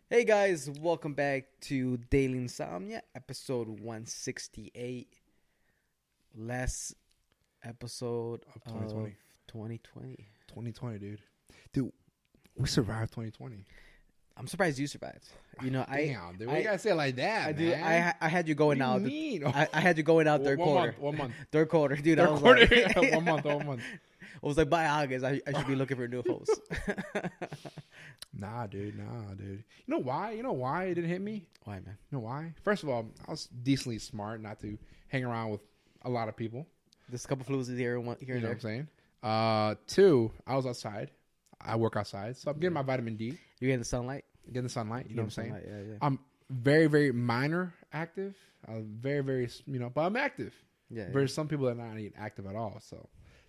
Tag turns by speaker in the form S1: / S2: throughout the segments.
S1: Hey guys, welcome back to Daily Insomnia, episode 168. Last episode
S2: Of 2020.
S1: of 2020.
S2: 2020, dude. Dude, we survived 2020.
S1: I'm surprised you survived. You know,
S2: Damn, dude. Why you gotta say it like that, man?
S1: I had you going
S2: What
S1: out.
S2: do you mean?
S1: I had you going out third quarter.
S2: 1 month.
S1: Third quarter, dude.
S2: Third
S1: I was
S2: quarter.
S1: like,
S2: 1 month. 1 month.
S1: I was like, by August, I should be looking for a new host.
S2: Nah, dude. You know why? It didn't hit me?
S1: Why, man?
S2: You know why? First of all, I was decently smart not to hang around with a lot of people.
S1: There's a couple flus here and
S2: You
S1: there.
S2: know what I'm saying? Two, I was outside. I work outside, so I'm getting my vitamin D.
S1: You getting the sunlight?
S2: Getting the sunlight. You know what I'm saying?
S1: Yeah.
S2: I'm very, very minor active. Very, very, but I'm active.
S1: Yeah.
S2: Versus some people that are not even active at all. So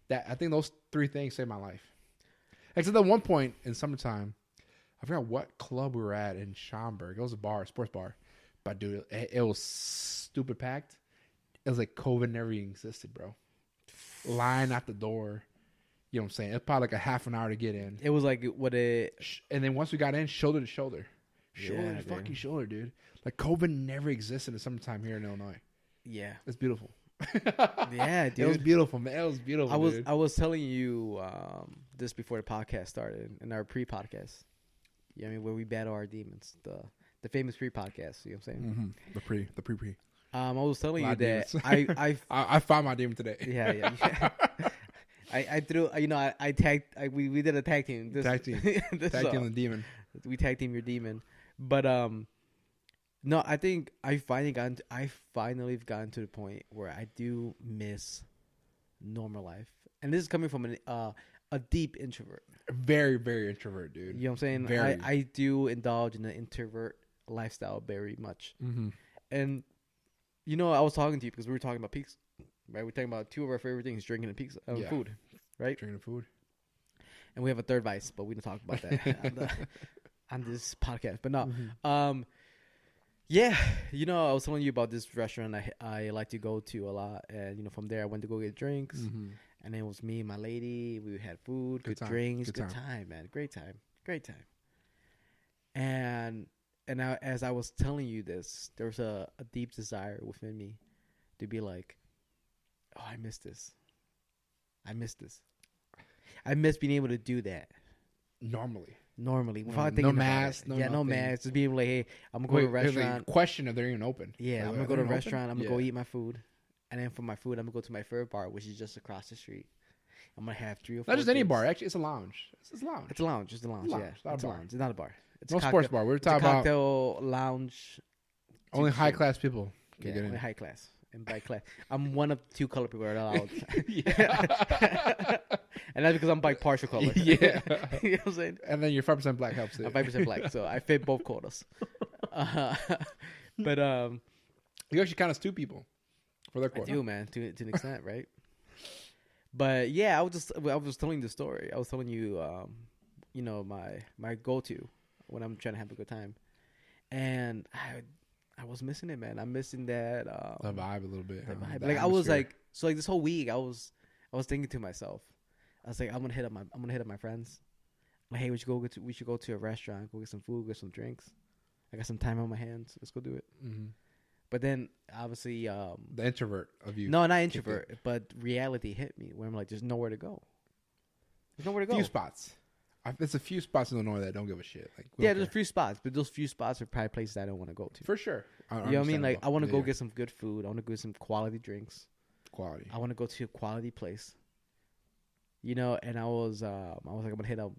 S2: I think those three things saved my life. Except at one point in summertime, I forgot what club we were at in Schaumburg. It was a bar, sports bar. But dude, it was stupid packed. It was like COVID never even existed, bro. Line at the door. You know what I'm saying? It's probably like a half an hour to get in.
S1: It was like
S2: And then once we got in, shoulder to shoulder. Shoulder
S1: Yeah,
S2: to
S1: dude.
S2: fucking shoulder, dude. Like COVID never existed in the summertime here in Illinois.
S1: Yeah.
S2: It's beautiful.
S1: Yeah, dude.
S2: It was beautiful, man. It was beautiful. Dude.
S1: I was telling you this before the podcast started in our pre-podcast. You know what I mean, where we battle our demons, the famous pre-podcast. You know what I'm saying?
S2: Mm-hmm. The pre.
S1: I was telling you
S2: My
S1: that
S2: demons. I found my demon today.
S1: yeah. I threw I tagged we did a tag team.
S2: Tag team the demon.
S1: We tag team your demon, but no, I think I finally have gotten to the point where I do miss normal life, and this is coming from a deep introvert.
S2: Very, very introvert, dude.
S1: You know what I'm saying?
S2: Very.
S1: I do indulge in the introvert lifestyle very much, and I was talking to you because we were talking about pizza, right? We're talking about two of our favorite things: drinking and pizza, food, right?
S2: Drinking food,
S1: and we have a third vice, but we don't talk about that on this podcast. But no, yeah, I was telling you about this restaurant I like to go to a lot, and from there I went to go get drinks, and it was me and my lady. We had food, good drinks, good time, man, great time. And as I was telling you this, there was a deep desire within me to be like, oh, I miss this. I miss being able to do that normally without thinking
S2: no
S1: about
S2: mask,
S1: it.
S2: no
S1: mask. Just being like, hey, I'm gonna go to a restaurant.
S2: Question if they're even open.
S1: Yeah,
S2: Like,
S1: I'm gonna go to a restaurant.
S2: open?
S1: I'm gonna go eat my food, and then for my food, I'm gonna go to my favorite bar, which is just across the street. I'm gonna have 3 or 4.
S2: Not just any
S1: drinks.
S2: bar. Actually, it's a lounge. It's a lounge.
S1: It's a lounge. Just a lounge.
S2: Lounge,
S1: Yeah,
S2: not a
S1: it's a
S2: bar.
S1: lounge. It's not a bar. It's
S2: No
S1: a
S2: sports bar. We're
S1: It's a
S2: talking about
S1: cocktail lounge.
S2: only high class people can
S1: Yeah,
S2: get in.
S1: only high class. And by class, I'm one of 2 color people that are allowed. And that's because I'm by partial color.
S2: Yeah.
S1: You know what I'm saying?
S2: And then your 5% black helps it.
S1: I'm 5% black, so I fit both quotas. But
S2: You actually count as 2 people for their
S1: I
S2: quota.
S1: do, man, to an extent, right? But yeah, I was telling the story. I was telling you, my go-to when I'm trying to have a good time, and I was missing it, man. I'm missing that
S2: The vibe a little bit.
S1: the
S2: huh?
S1: vibe.
S2: The
S1: Like I was
S2: atmosphere.
S1: like this whole week, I was thinking to myself, I was like, I'm gonna hit up my friends. Like, hey, we should go to a restaurant, go get some food, get some drinks. I got some time on my hands. Let's go do it. But then obviously,
S2: The introvert of you.
S1: no, not introvert, but reality hit me where I'm like, there's nowhere to go. There's nowhere to go.
S2: Few spots. There's a few spots in Illinois that don't give a shit. Like, we
S1: Yeah,
S2: don't
S1: there's a
S2: care.
S1: few spots, but those few spots are probably places I don't want to go to.
S2: For sure.
S1: You know what I mean? Like, I want to go
S2: Yeah.
S1: get some good food. I want to go get some quality drinks.
S2: Quality.
S1: I want to go to a quality place. And I was like, I'm gonna hit up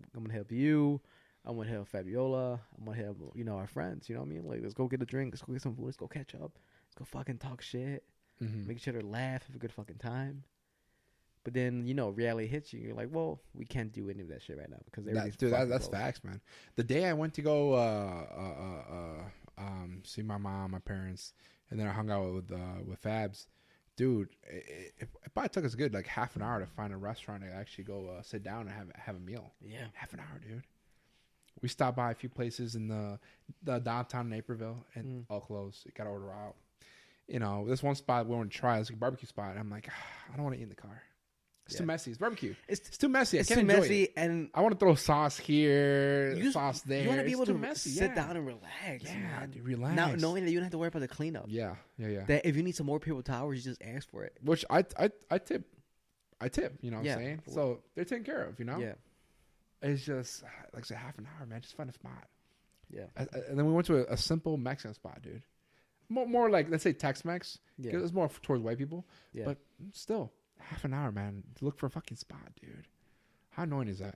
S1: you. I'm gonna hit up Fabiola. I'm gonna hit up, our friends. You know what I mean? Like, let's go get a drink. Let's go get some food. Let's go catch up. Let's go fucking talk shit. Make each other laugh. Have a good fucking time. But then, reality hits you. You're like, well, we can't do any of that shit right now because everything's
S2: That's facts, man. The day I went to go see my mom, my parents, and then I hung out with Fabs, dude, it probably took us good like half an hour to find a restaurant to actually go sit down and have a meal.
S1: Yeah.
S2: Half an hour, dude. We stopped by a few places in the downtown Naperville and all closed. You gotta order out. This one spot we want to try. It's like a barbecue spot. And I'm like, I don't want to eat in the car. It's too messy. It's barbecue.
S1: It's
S2: too messy.
S1: It's
S2: I can't
S1: too
S2: enjoy
S1: messy,
S2: it.
S1: and
S2: I want to throw sauce here,
S1: you
S2: sauce there.
S1: You want to be able to
S2: messy.
S1: sit down and relax.
S2: Yeah,
S1: man.
S2: dude, relax.
S1: Now knowing that you don't have to worry about the cleanup.
S2: Yeah.
S1: That if you need some more paper towels, you just ask for it.
S2: Which I tip. You know what
S1: Yeah.
S2: I'm saying? So they're taken care of. You know.
S1: Yeah.
S2: It's just like I said, half an hour, man. Just find a spot.
S1: Yeah.
S2: And then we went to a simple Mexican spot, dude. More like, let's say Tex-Mex.
S1: Yeah.
S2: It's more towards white people.
S1: Yeah.
S2: But still, half an hour, man, to look for a fucking spot, dude. How annoying is that?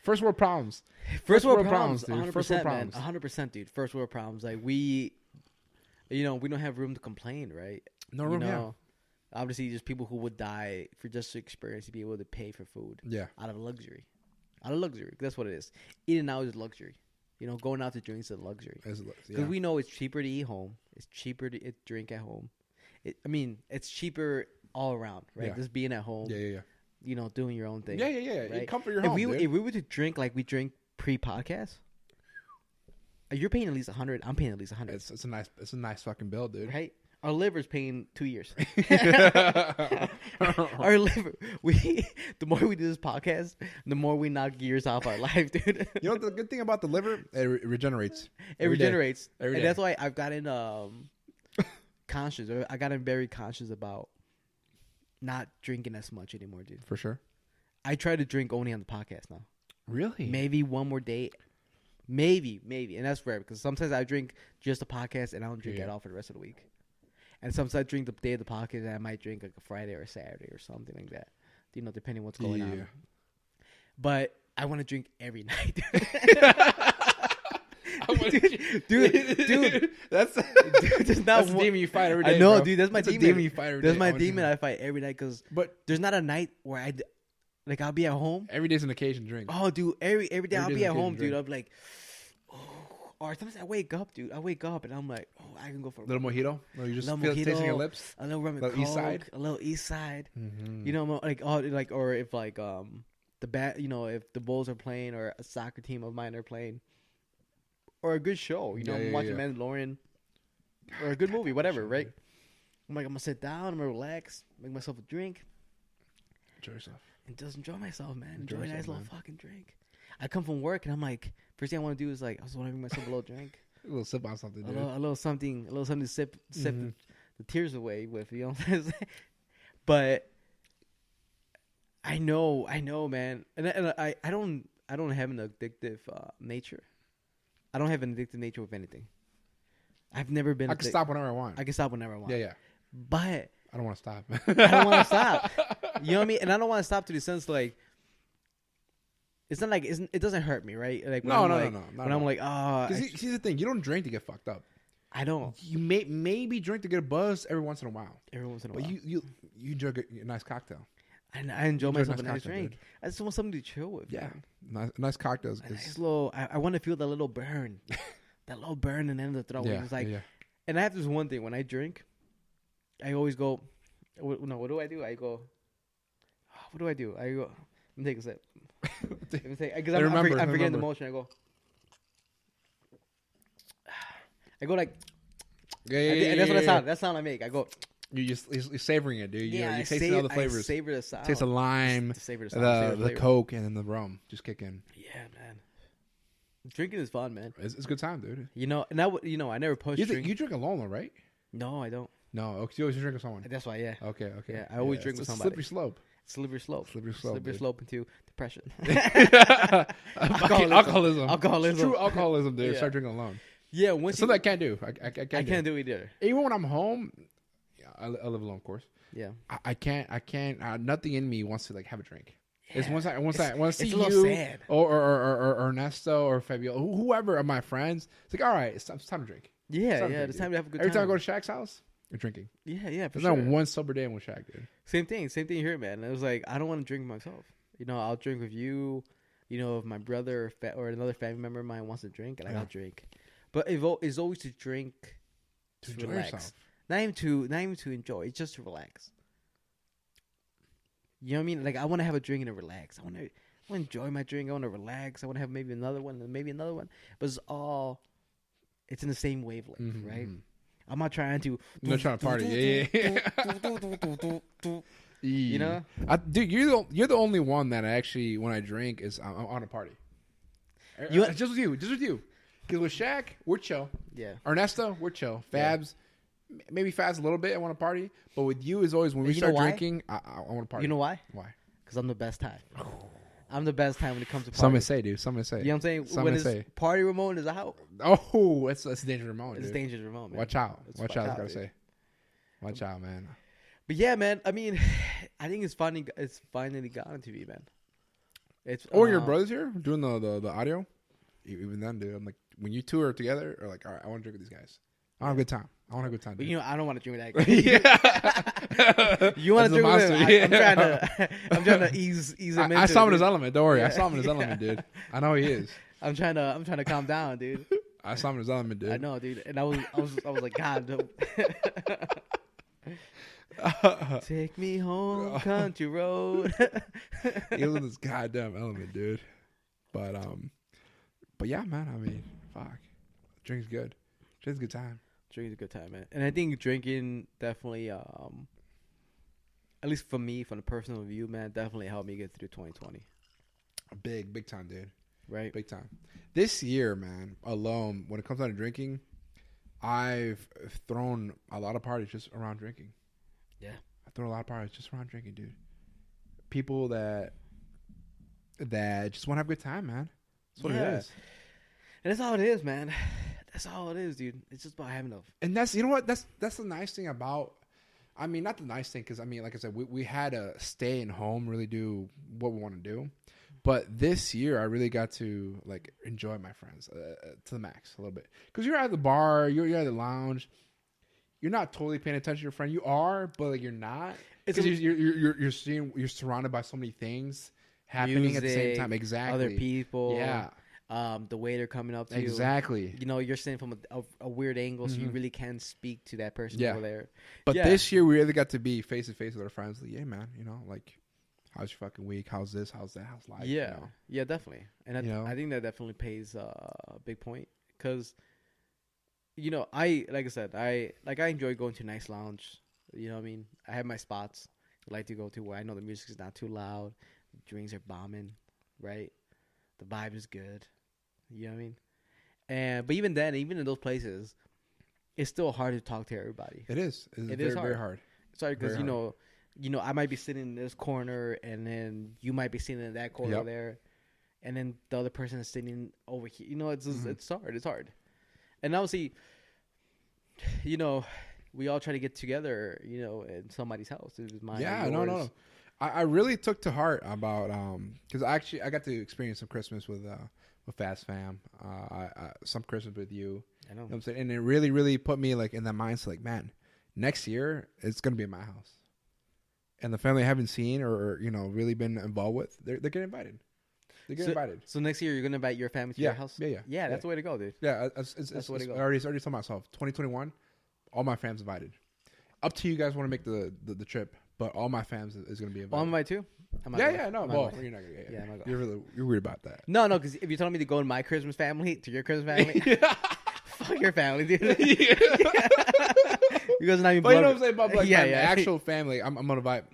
S2: First world problems.
S1: First world problems,
S2: dude.
S1: 100%,
S2: First world
S1: man.
S2: problems.
S1: 100%, dude. First world problems. Like we don't have room to complain, right?
S2: No room,
S1: Obviously, there's people who would die for just to experience to be able to pay for food.
S2: Yeah.
S1: Out of luxury. That's what it is. Eating out is luxury. Going out to drinks is luxury. Because we know it's cheaper to eat home. It's cheaper to drink at home. It's cheaper all around, right?
S2: Yeah.
S1: Just being at home.
S2: Yeah.
S1: Doing your own thing.
S2: Yeah.
S1: Right?
S2: You comfort your home, dude.
S1: If we were to drink like we drink pre-podcast, you're paying at least $100. I'm paying at least $100.
S2: It's a nice fucking bill, dude.
S1: Right? Our liver's paying 2 years. Our liver. The more we do this podcast, the more we knock years off our life, dude.
S2: You know the good thing about the liver? It regenerates.
S1: It regenerates.
S2: Every
S1: and
S2: day.
S1: that's why I've gotten conscious. I gotten very conscious about not drinking as much anymore, dude.
S2: For sure.
S1: I try to drink only on the podcast now.
S2: Really?
S1: Maybe one more day. Maybe. And that's rare because sometimes I drink just the podcast and I don't drink at all for the rest of the week. And sometimes I drink the day of the podcast and I might drink like a Friday or a Saturday or something like that. Depending what's going on. But I want to drink every night. dude,
S2: that's
S1: that's
S2: a demon you fight every day.
S1: I know,
S2: bro.
S1: dude. That's my demon.
S2: Demon you fight every day.
S1: That's my demon I fight every night because there's not a night where I'll be at home.
S2: Every day's an occasion drink.
S1: Oh, dude, every day I'll be at home, dude.
S2: Drink.
S1: I'll be like, or sometimes I wake up, dude. I wake up and I'm like, I can go for
S2: a little mojito. Or you just feel it tasting your lips.
S1: A little rum and
S2: Coke, a
S1: little East Side.
S2: Mm-hmm.
S1: Or if if the Bulls are playing or a soccer team of mine are playing, or a good show. I'm watching Mandalorian, or a good movie, whatever, right? I'm like, I'm gonna sit down, I'm gonna relax, make myself a drink,
S2: enjoy yourself,
S1: and just enjoy myself, man. Enjoy a nice little fucking drink. I come from work and I'm like, first thing I want to do is like, I just want to make myself a little drink,
S2: a little sip on something, dude.
S1: a little something to sip the tears away with. You know what I'm saying? But I know, man, and I don't have an addictive nature. I don't have an addictive nature with anything. I've never been.
S2: I can stop whenever I want.
S1: I can stop whenever I want.
S2: Yeah.
S1: But
S2: I don't want to stop.
S1: I don't want to stop. You know what I mean? And I don't want to stop to the sense like it's not like it doesn't hurt me, right? Like when
S2: no.
S1: When I'm like,
S2: see the thing, you don't drink to get fucked up.
S1: I don't.
S2: You maybe drink to get a buzz every once in a while.
S1: But
S2: you enjoy a nice cocktail.
S1: And I enjoy myself a nice drink.
S2: Dude.
S1: I just want something to chill with.
S2: Yeah, nice cocktails.
S1: Nice little. I want to feel that little burn, that little burn in the end of the throat.
S2: Yeah,
S1: it's like, and I have this one thing when I drink, I always go. What do I do? I go. What do I do? I go. Let me take a sip. Because I'm forgetting the motion. I go like.
S2: Yeah.
S1: And that's what I sound. That's the sound I make. I go.
S2: You're savoring it, dude.
S1: Yeah,
S2: you're tasting all the flavors.
S1: I savor the sound.
S2: Taste the lime, the Coke, and then the rum. Just kick in.
S1: Yeah, man. Drinking is fun, man.
S2: It's a good time, dude.
S1: I never push.
S2: You drink alone, though, right?
S1: No, I don't.
S2: No, you always drink with someone.
S1: That's why, yeah.
S2: Okay.
S1: Yeah, I always drink with somebody.
S2: Slippery slope.
S1: Slippery
S2: dude.
S1: slope into depression.
S2: Alcoholism. True alcoholism, dude.
S1: Yeah.
S2: Start drinking alone.
S1: Yeah,
S2: something I can't do. I
S1: can't do it either.
S2: Even when I'm home, I live alone, of course.
S1: Yeah.
S2: I can't. Nothing in me wants to like have a drink. Yeah. It's once I see
S1: you
S2: sad. or Ernesto or Fabiola, whoever of my friends, it's like, all right, it's time to drink.
S1: Yeah, it's time to have a good
S2: time. Every time I go to Shaq's house, we're drinking.
S1: Yeah, for
S2: There's
S1: sure.
S2: not one sober day with Shaq, dude.
S1: Same thing here, man. It was like, I don't want to drink myself. I'll drink with you. If my brother or another family member of mine wants to drink, and I'll drink. But it's always to drink
S2: to
S1: relax. Yourself. Not even to enjoy. It's just to relax. You know what I mean? Like I want to have a drink and to relax. I want to enjoy my drink. I want to relax. I want to have maybe another one and maybe another one. But it's in the same wavelength, right? I'm not trying to.
S2: I'm not trying to party. Yeah.
S1: You know?
S2: Dude, you're the only one that actually, when I drink, is I'm on a party. Just with you. Because with Shaq, we're chill.
S1: Yeah.
S2: Ernesto, we're chill. Fabs, maybe Fabs a little bit. I want to party. But with you, is always when we start drinking, I want to party.
S1: You know why?
S2: Why?
S1: Because I'm the best time. I'm the best time when it comes to party.
S2: Something to say, dude. Something to say.
S1: You know what I'm saying? When it's party Ramon is out.
S2: Oh, that's dangerous Ramon,
S1: It's
S2: dude.
S1: dangerous Ramon, man.
S2: Watch out. Watch out, I
S1: dude.
S2: gotta say. Watch out, man.
S1: But yeah, man. I mean, I think it's finally gotten to me, man. It's
S2: your brother's here doing the audio. Even then, dude, I'm like, when you two are together, or like, all right, I want to drink with these guys. I want a good time. I want a good time.
S1: But
S2: dude.
S1: I don't want to drink with that guy. You want to drink with him? I'm trying to ease him.
S2: I saw him in his element. Don't worry, I saw him in his element, dude. I know he is.
S1: I'm trying to calm down, dude.
S2: I saw him in his element, dude.
S1: I know, dude. And I was like, God, no. Take me home, country road.
S2: He was in this goddamn element, dude. But yeah, man. I mean, fuck. Drink's good. Drink's a good time.
S1: Drink's a good time, man. And I think drinking definitely, at least for me, from the personal view, man, definitely helped me get through 2020.
S2: Big time, dude.
S1: Right?
S2: Big time. This year, man, alone, when it comes down to drinking, I've thrown a lot of parties just around drinking.
S1: Yeah.
S2: I've thrown a lot of parties just around drinking, dude. People that just want to have a good time, man. That's what it is.
S1: And that's all it is, man. That's all it is, dude. It's just about having a...
S2: And that's, you know what? That's the nice thing about... I mean, not the nice thing, because, I mean, like I said, we had to stay in home, really do what we want to do. But this year, I really got to, like, enjoy my friends to the max a little bit. Because you're at the bar, you're at the lounge. You're not totally paying attention to your friend. You are, but, like, you're not. Because you're surrounded by so many things happening
S1: music,
S2: at the same time. Exactly.
S1: Other people.
S2: Yeah.
S1: The waiter coming up to you.
S2: Exactly.
S1: You know, you're sitting from a weird angle, so you really can speak to that person over there.
S2: But this year, we really got to be face to face with our friends. Like, yeah, man, you know, like, how's your fucking week? How's this? How's that? How's life?
S1: Yeah.
S2: You know?
S1: Yeah, definitely. And I think that definitely pays a big point. Because, you know, like I said, I enjoy going to a nice lounge. You know what I mean? I have my spots I like to go to where I know the music is not too loud. The drinks are bombing, right? The vibe is good. You know what I mean? But even then, even in those places, it's still hard to talk to everybody.
S2: It is. It is very hard.
S1: Sorry, because you know, I might be sitting in this corner, and then you might be sitting in that corner there, and then the other person is sitting over here. You know, it's hard. It's hard. And obviously, you know, we all try to get together, you know, in somebody's house. It was mine.
S2: Yeah, no. I really took to heart about because I got to experience some Christmas with Fast Fam, some Christmas with you.
S1: I know.
S2: You know what I'm saying? And it really, really put me like in that mindset, like, man, next year it's gonna be in my house, and the family I haven't seen or you know really been involved with, they're getting invited. They get invited.
S1: So next year you're gonna invite your family to your house. Yeah. That's the way to go, dude.
S2: Yeah, that's the way to go. I already told myself 2021, all my fams invited. Up to you guys want to make the trip, but all my fams is gonna be invited.
S1: Oh, I'm invited too.
S2: No. Well, you're not gonna. Yeah, you're weird about that.
S1: No, because if you're telling me to go in my Christmas family to your Christmas family, fuck your family, dude. Because not even.
S2: But you know what I'm saying? But like my actual family, I'm gonna invite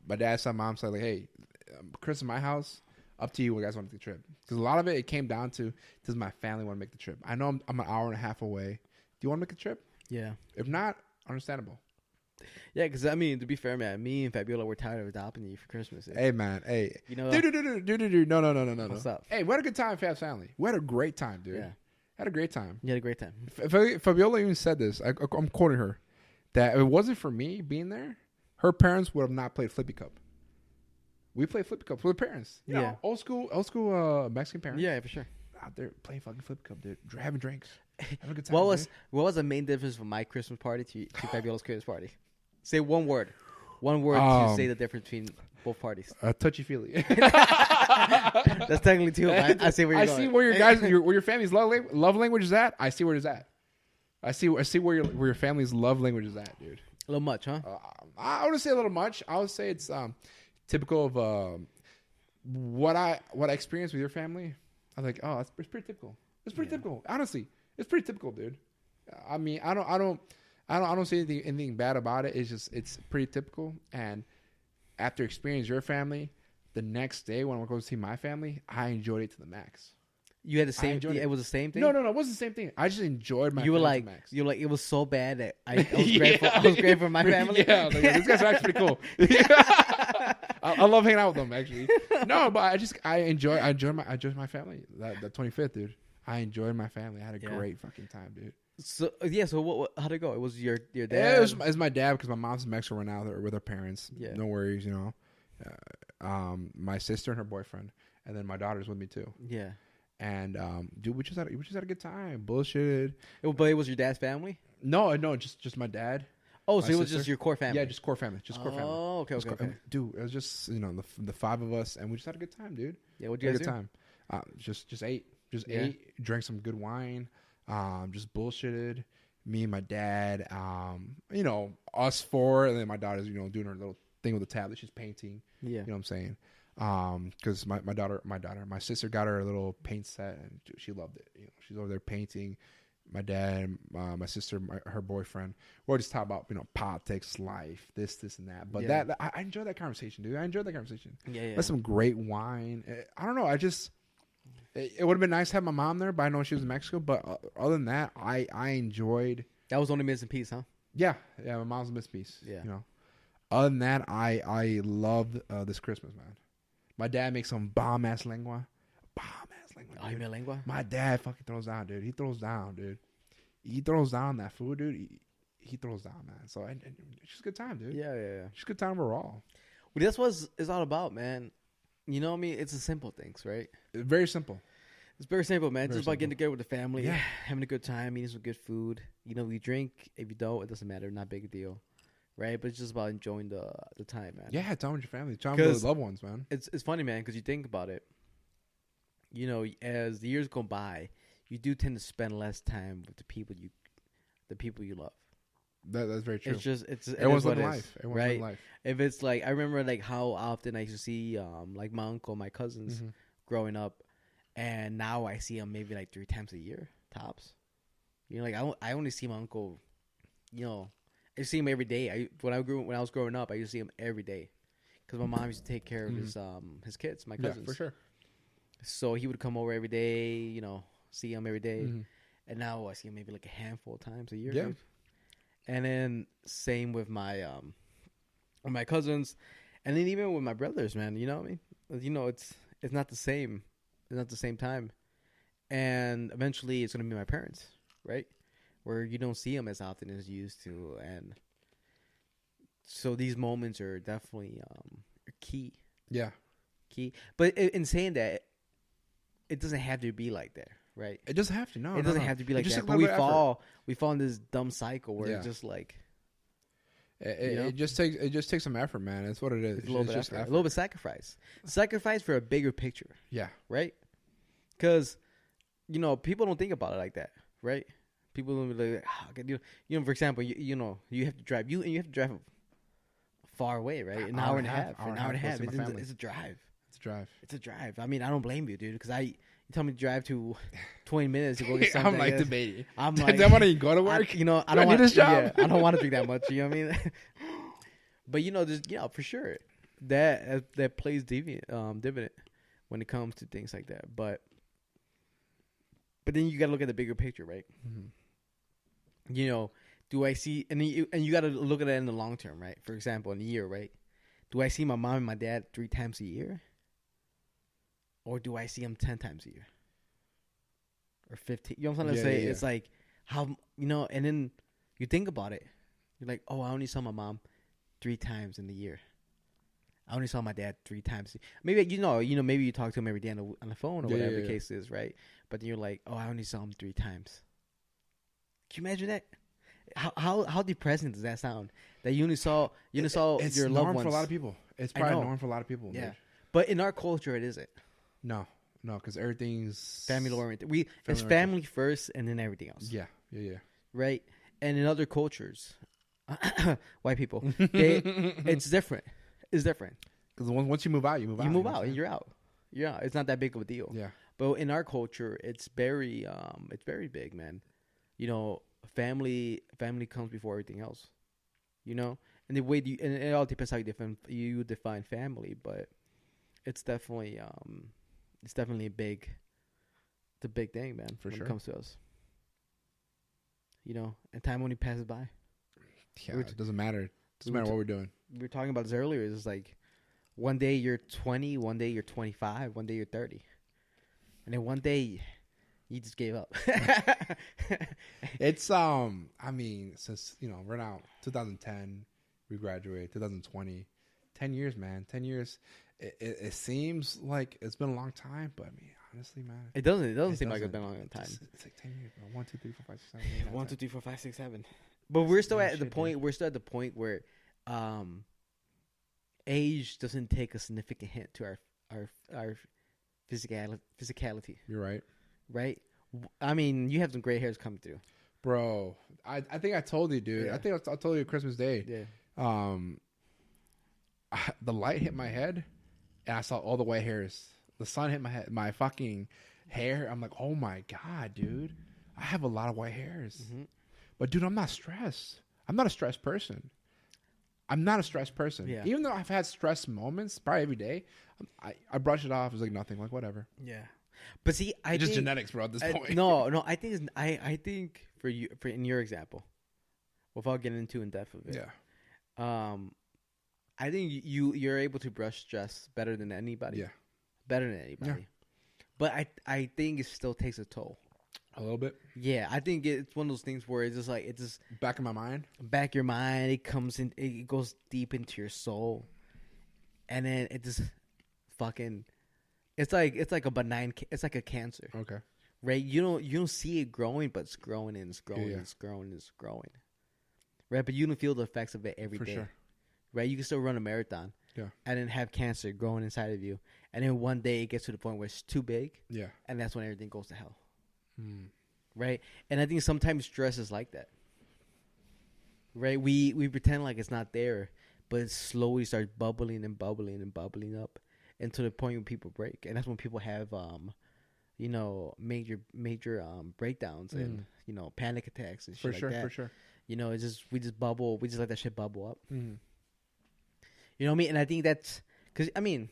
S2: my dad, son, mom. So like, hey, Chris in my house. Up to you, what guys want to make the trip? Because a lot of it came down to does my family want to make the trip? I know I'm an hour and a half away. Do you want to make the trip?
S1: Yeah.
S2: If not, understandable.
S1: Yeah, because I mean, to be fair, man, me and Fabiola were tired of adopting you for Christmas.
S2: Hey, man, hey,
S1: you know,
S2: dude, no.
S1: What's up?
S2: Hey, we had a good time, Fab's family. We had a great time, dude.
S1: Yeah,
S2: had a great time.
S1: You had a great time.
S2: Fabiola even said this. I'm quoting her that if it wasn't for me being there, her parents would have not played Flippy Cup. We play Flippy Cup with parents. You know, old school Mexican parents.
S1: Yeah, for sure.
S2: Out there playing fucking Flippy Cup, dude. Having drinks. Having a good time.
S1: What was the main difference from my Christmas party to Fabiola's Christmas party? Say one word. One word to say the difference between both parties.
S2: Touchy feely.
S1: That's technically two. I see where you're going.
S2: I see where your guys, where your family's love language is at. I see where it's at. I see where your family's love language is at, dude.
S1: A little much, huh?
S2: I wouldn't say a little much. I would say it's typical of what I experienced with your family. I'm like, oh, it's pretty typical. It's pretty typical. Honestly, it's pretty typical, dude. I mean, I don't see anything bad about it. It's just it's pretty typical, and after experiencing your family, the next day when I go to see my family, I enjoyed it to the max.
S1: You had the same. It was the same thing.
S2: No, it wasn't the same thing. I just enjoyed my.
S1: You were
S2: family
S1: like,
S2: to the max.
S1: you were like, it was so bad that I was grateful. I was grateful for my family.
S2: Yeah, this guy's actually pretty cool. I love hanging out with them actually. No, but I enjoy my family. That 25th, dude. I enjoyed my family. I had a great fucking time, dude.
S1: So so how'd it go? It was your dad.
S2: Yeah, it was my dad because my mom's in Mexico right now with her parents.
S1: Yeah,
S2: no worries, my sister and her boyfriend, and then my daughter's with me too.
S1: Yeah.
S2: And dude, we just had a good time. Bullshitted.
S1: But it was your dad's family?
S2: No, just my dad.
S1: Oh, so it was just your core family?
S2: Yeah, just core family.
S1: Oh, okay.
S2: Dude, it was just the five of us, and we just had a good time, dude.
S1: Yeah, what'd you guys do?
S2: Time. Just ate, drank some good wine, just bullshitted. Me and my dad, us four, and then my daughter's doing her little thing with the tablet. She's painting.
S1: Yeah,
S2: you know what I'm saying. Because my sister got her a little paint set and she loved it. She's over there painting. My dad, my sister, her boyfriend. We're just talking about politics, life, this and that. But that I enjoyed that conversation, dude. I enjoyed that conversation.
S1: Yeah.
S2: That's some great wine. I don't know. It would have been nice to have my mom there, but I know she was in Mexico. But other than that, I enjoyed.
S1: That was the only missing piece, huh?
S2: Yeah. My mom's a missing piece.
S1: Yeah.
S2: Other than that, I loved this Christmas, man. My dad makes some bomb-ass lengua.
S1: Oh, you made lengua?
S2: My dad fucking throws down, dude. He throws down that food, dude. He throws down, man. So it's just a good time, dude.
S1: Yeah.
S2: Just a good time overall.
S1: Well, that's what it's all about, man. You know what I mean? It's the simple things, right?
S2: Very simple.
S1: It's very simple, man.
S2: Very
S1: just about
S2: simple.
S1: getting together with the family,
S2: Yeah.
S1: having a good time, eating some good food. You drink. If you don't, it doesn't matter. Not a big deal. Right, but it's just about enjoying the time, man.
S2: Yeah, time with your family, time with your loved ones, man.
S1: It's funny, man, because you think about it. As the years go by, you do tend to spend less time with the people you love.
S2: That's very true.
S1: It's just
S2: everyone's living
S1: life,
S2: right?
S1: Life. If it's like I remember like how often I used to see like my uncle, my cousins growing up, and now I see them maybe like 3 times a year tops. Like I only see my uncle, I see him every day. When I was growing up, I used to see him every day because my mom used to take care of his kids, my cousins.
S2: Yeah, for sure.
S1: So he would come over every day, see him every day. And now I see him maybe like a handful of times a year.
S2: Yeah.
S1: Dude. And then same with my cousins, and then even with my brothers, man. You know what I mean? It's not the same. It's not the same time. And eventually, it's gonna be my parents, right? Where you don't see them as often as you used to, and so these moments are definitely key.
S2: Yeah,
S1: key. But in saying that, it doesn't have to be like that, right?
S2: It doesn't have to. No,
S1: it doesn't have to be like that. But we fall in this dumb cycle where it's just like
S2: it just takes some effort, man. That's what it is.
S1: It's a little bit effort. A little bit sacrifice for a bigger picture.
S2: Yeah,
S1: right. Because people don't think about it like that, right? People don't be like, for example, you have to drive. You have to drive far away, right? An hour and a half. It's a drive. It's a drive. I mean, I don't blame you, dude, because you tell me to drive to 20 minutes to go get something.
S2: I'm like debating.
S1: I'm like,
S2: I want to go to work.
S1: I don't want this job. I don't want to drink that much. You know what I mean? But just for sure that plays dividend when it comes to things like that. But then you got to look at the bigger picture, right?
S2: Mm-hmm.
S1: Do I see and you got to look at it in the long term, right? For example, in a year, right? Do I see my mom and my dad 3 times a year? Or do I see them 10 times a year? Or 15? You know what I'm trying to say? Yeah. It's like, how, and then you think about it. You're like, oh, I only saw my mom 3 times in the year. I only saw my dad 3 times. Maybe, maybe you talk to him every day on the phone or whatever the case is, right? But then you're like, oh, I only saw him 3 times. Can you imagine that? How depressing does that sound? That you only saw your loved ones.
S2: For a lot of people. It's probably normal for a lot of people.
S1: Yeah. But in our culture, it isn't.
S2: No, because everything's
S1: family oriented. It's family first, and then everything else.
S2: Yeah.
S1: Right, and in other cultures, white people, it's different. It's different
S2: because once you move out, you move out,
S1: and you're out. Yeah, it's not that big of a deal.
S2: Yeah,
S1: but in our culture, it's very big, man. Family comes before everything else. And And the way and it all depends how you define family, but it's definitely a big thing, man.
S2: For
S1: when
S2: sure.
S1: It comes to us. You know, and time only passes by.
S2: Yeah, it doesn't matter. It doesn't matter what we're doing.
S1: We were talking about this earlier. It's like one day you're 20, one day you're 25, one day you're 30. And then one day you just gave up.
S2: It's I mean, since we're now 2010, we graduated 2020, 10 years, man. 10 years. It seems like it's been a long time, but I mean, honestly, man,
S1: It doesn't seem like it's been a long time.
S2: It's like 10 years, bro. 1, 2, 3, 4, 5, 6, 7, 8, 9,
S1: 1, 2,
S2: 10.
S1: 3, 4, 5, 6, 7. But we're still at the
S2: Shit,
S1: point.
S2: dude.
S1: We're still at the point where, age doesn't take a significant hit to our physicality.
S2: You're right,
S1: Right? I mean, you have some gray hairs coming through.
S2: bro. I think I told you, dude.
S1: Yeah.
S2: I think I told you Christmas Day.
S1: Yeah.
S2: The light hit my head, and I saw all the white hairs. The sun hit my head, my fucking hair. I'm like, oh my god, dude, I have a lot of white hairs.
S1: Mm-hmm.
S2: But dude, I'm not stressed. I'm not a stressed person. I'm not a stressed person.
S1: Yeah.
S2: Even though I've had stress moments, probably every day, I brush it off. It's like nothing, like whatever.
S1: Yeah. But see, I
S2: It's just
S1: think,
S2: genetics, bro. At this point,
S1: no. I think I think for in your example, without getting into in depth of it.
S2: Yeah.
S1: I think you're able to brush stress better than anybody.
S2: Yeah.
S1: Better than anybody.
S2: Yeah.
S1: But I think it still takes a toll.
S2: A little bit.
S1: Yeah, I think it's one of those things where it's just like
S2: Back in my mind.
S1: back your mind. It comes in. It goes deep into your soul, and then it just fucking. It's like a benign. It's like a cancer,
S2: Okay.
S1: right? You don't see it growing, but it's growing and it's growing
S2: Yeah.
S1: and it's growing and it's growing, right? But you don't feel the effects of it every day,
S2: For sure.
S1: right? You can still run a marathon,
S2: Yeah.
S1: and then have cancer growing inside of you, and then one day it gets to the point where it's too big,
S2: Yeah.
S1: and that's when everything goes to hell.
S2: Mm.
S1: Right? And I think sometimes stress is like that. Right? We pretend like it's not there, but it slowly starts bubbling and bubbling and bubbling up until the point when people break. And that's when people have major breakdowns and panic attacks and shit
S2: For sure.
S1: like that.
S2: For sure.
S1: It's just we just let that shit bubble up.
S2: Mm.
S1: You know what I mean? And I think that's cuz I mean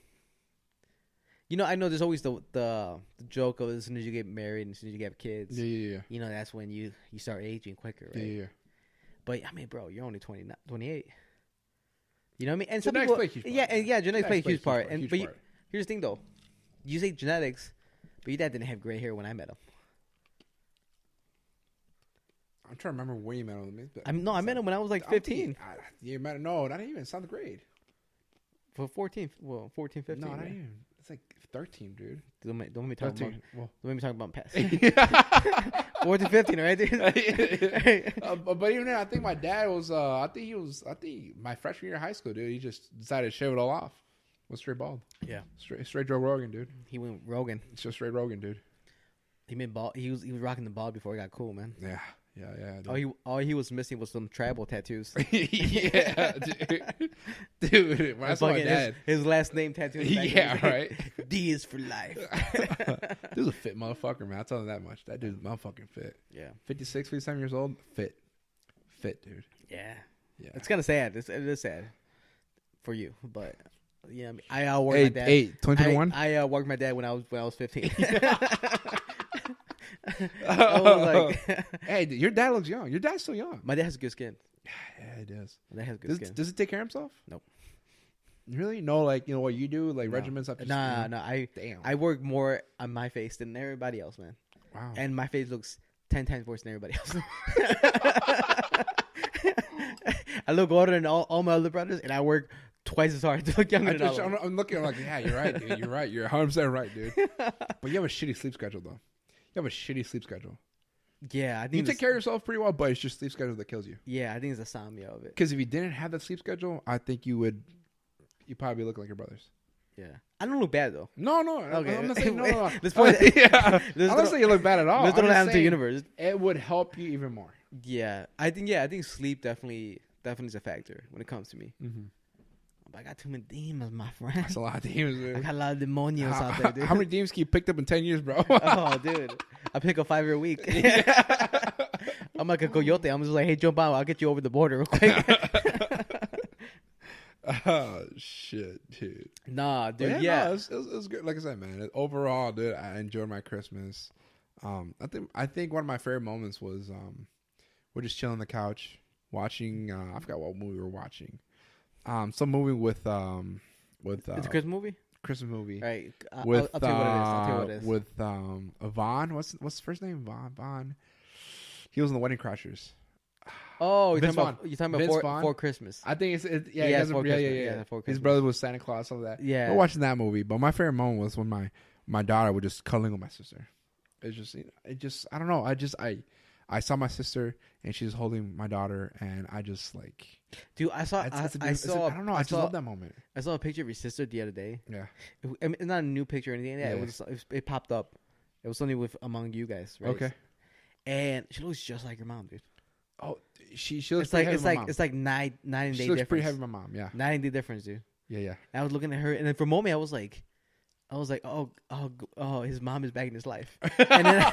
S1: I know there's always the joke of as soon as you get married and as soon as you have kids,
S2: Yeah.
S1: that's when you start aging quicker, right?
S2: Yeah.
S1: But I mean, bro, you're only 28. You know what I mean? And
S2: Genetics
S1: some
S2: play a
S1: people,
S2: huge part.
S1: genetics play a huge part.
S2: Huge
S1: But
S2: part.
S1: here's the thing, though. You say genetics, but your dad didn't have gray hair when I met him.
S2: I'm trying to remember when you met him.
S1: I met him when I was like 15.
S2: You met him? No, not even 7th grade.
S1: For 14, 15.
S2: No, not
S1: right?
S2: even. It's like 13, dude.
S1: Don't let me talk about.
S2: 13. Well,
S1: Don't let me talk about past. 14, 15, right, dude?
S2: but even then, I think my dad was. I think my freshman year of high school, dude. He just decided to shave it all off. Was straight bald.
S1: Yeah.
S2: Straight Joe Rogan, dude.
S1: He went Rogan.
S2: It's just straight Rogan, dude.
S1: He made bald. He was rocking the bald before he got cool, man.
S2: Yeah. Dude.
S1: All he was missing was some tribal tattoos.
S2: Yeah, dude. When I saw my dad,
S1: his last name tattoo.
S2: Yeah, right.
S1: D is for life.
S2: Dude's a fit motherfucker, man. I'll tell him that much. That dude's motherfucking fit.
S1: Yeah.
S2: 56, 57 years old, fit, dude.
S1: Yeah.
S2: Yeah.
S1: It's kind of sad. It is sad for you, but yeah, I outworked my dad.
S2: 2021.
S1: I outworked my dad when I was 15. I was like,
S2: hey, dude, your dad looks young. Your dad's still young.
S1: my dad has good skin.
S2: Yeah, it does.
S1: My dad has good skin.
S2: Does it take care of himself?
S1: Nope.
S2: Really? No, like what you do, like
S1: No.
S2: regiments up.
S1: No.
S2: Damn.
S1: I work more on my face than everybody else, man.
S2: Wow.
S1: And my face looks 10 times worse than everybody else. I look older than all my other brothers, and I work twice as hard to look younger than all of them.
S2: I'm looking. I'm like, yeah, you're right, dude. You're right. You're 100% right, dude. But you have a shitty sleep schedule, though. You have a shitty sleep schedule.
S1: Yeah, I think
S2: You take care of yourself pretty well, but it's just sleep schedule that kills you.
S1: Yeah, I think it's the insomnia of it.
S2: Because if you didn't have that sleep schedule, I think you probably look like your brothers.
S1: Yeah, I don't look bad though.
S2: No.
S1: Okay.
S2: I'm not saying no.
S1: This point,
S2: Yeah. I'm not saying you look bad at all.
S1: let's throw
S2: I'm
S1: that
S2: just
S1: out into the
S2: saying
S1: universe.
S2: It would help you even more.
S1: Yeah, I think sleep definitely is a factor when it comes to me.
S2: Mm-hmm.
S1: I got too many demons, my friend.
S2: That's a lot of demons, dude.
S1: I got a lot of demonios out there, dude.
S2: How many demons can you picked up in 10 years, bro?
S1: Oh, dude, I pick a 5-year week. I'm like a coyote. I'm just like, hey, jump out. I'll get you over the border real quick.
S2: Oh shit, dude.
S1: Nah, dude.
S2: But
S1: Yeah.
S2: no, it was good. Like I said, man. Overall, dude, I enjoyed my Christmas. I think one of my favorite moments was we're just chilling on the couch watching. I forgot what movie we were watching. Some movie with
S1: It's a Christmas movie.
S2: Christmas movie.
S1: All right.
S2: With
S1: I'll tell you what it is. I'll tell you what it is.
S2: with Vaughn. What's his first name? Vaughn. He was in the Wedding Crashers.
S1: Oh, you're
S2: Vince
S1: talking about
S2: Vince Vaughn.
S1: for Christmas.
S2: I think it's
S1: Yeah,
S2: he doesn't-
S1: for
S2: yeah,
S1: Christmas.
S2: yeah,
S1: Yeah, for
S2: His
S1: Christmas.
S2: brother was Santa Claus, some of that.
S1: Yeah.
S2: We're watching that movie, but my favorite moment was when my daughter was just cuddling with my sister. It's just I don't know. I saw my sister and she's holding my daughter, and I just like,
S1: Dude, I saw. I saw.
S2: I don't know. I just love that moment.
S1: I saw a picture of your sister the other day.
S2: Yeah.
S1: I mean, it's not a new picture or anything. Yeah,
S2: Yeah.
S1: it popped up. It was something with among you guys, right?
S2: Okay.
S1: And she looks just like your mom, dude.
S2: Oh, she looks
S1: It's like
S2: pretty heavy.
S1: it's like nine day
S2: She looks
S1: difference.
S2: pretty heavy. My mom. Yeah.
S1: 9-day difference, dude.
S2: Yeah.
S1: And I was looking at her, and then for a moment, I was like, oh, his mom is back in his life. And then,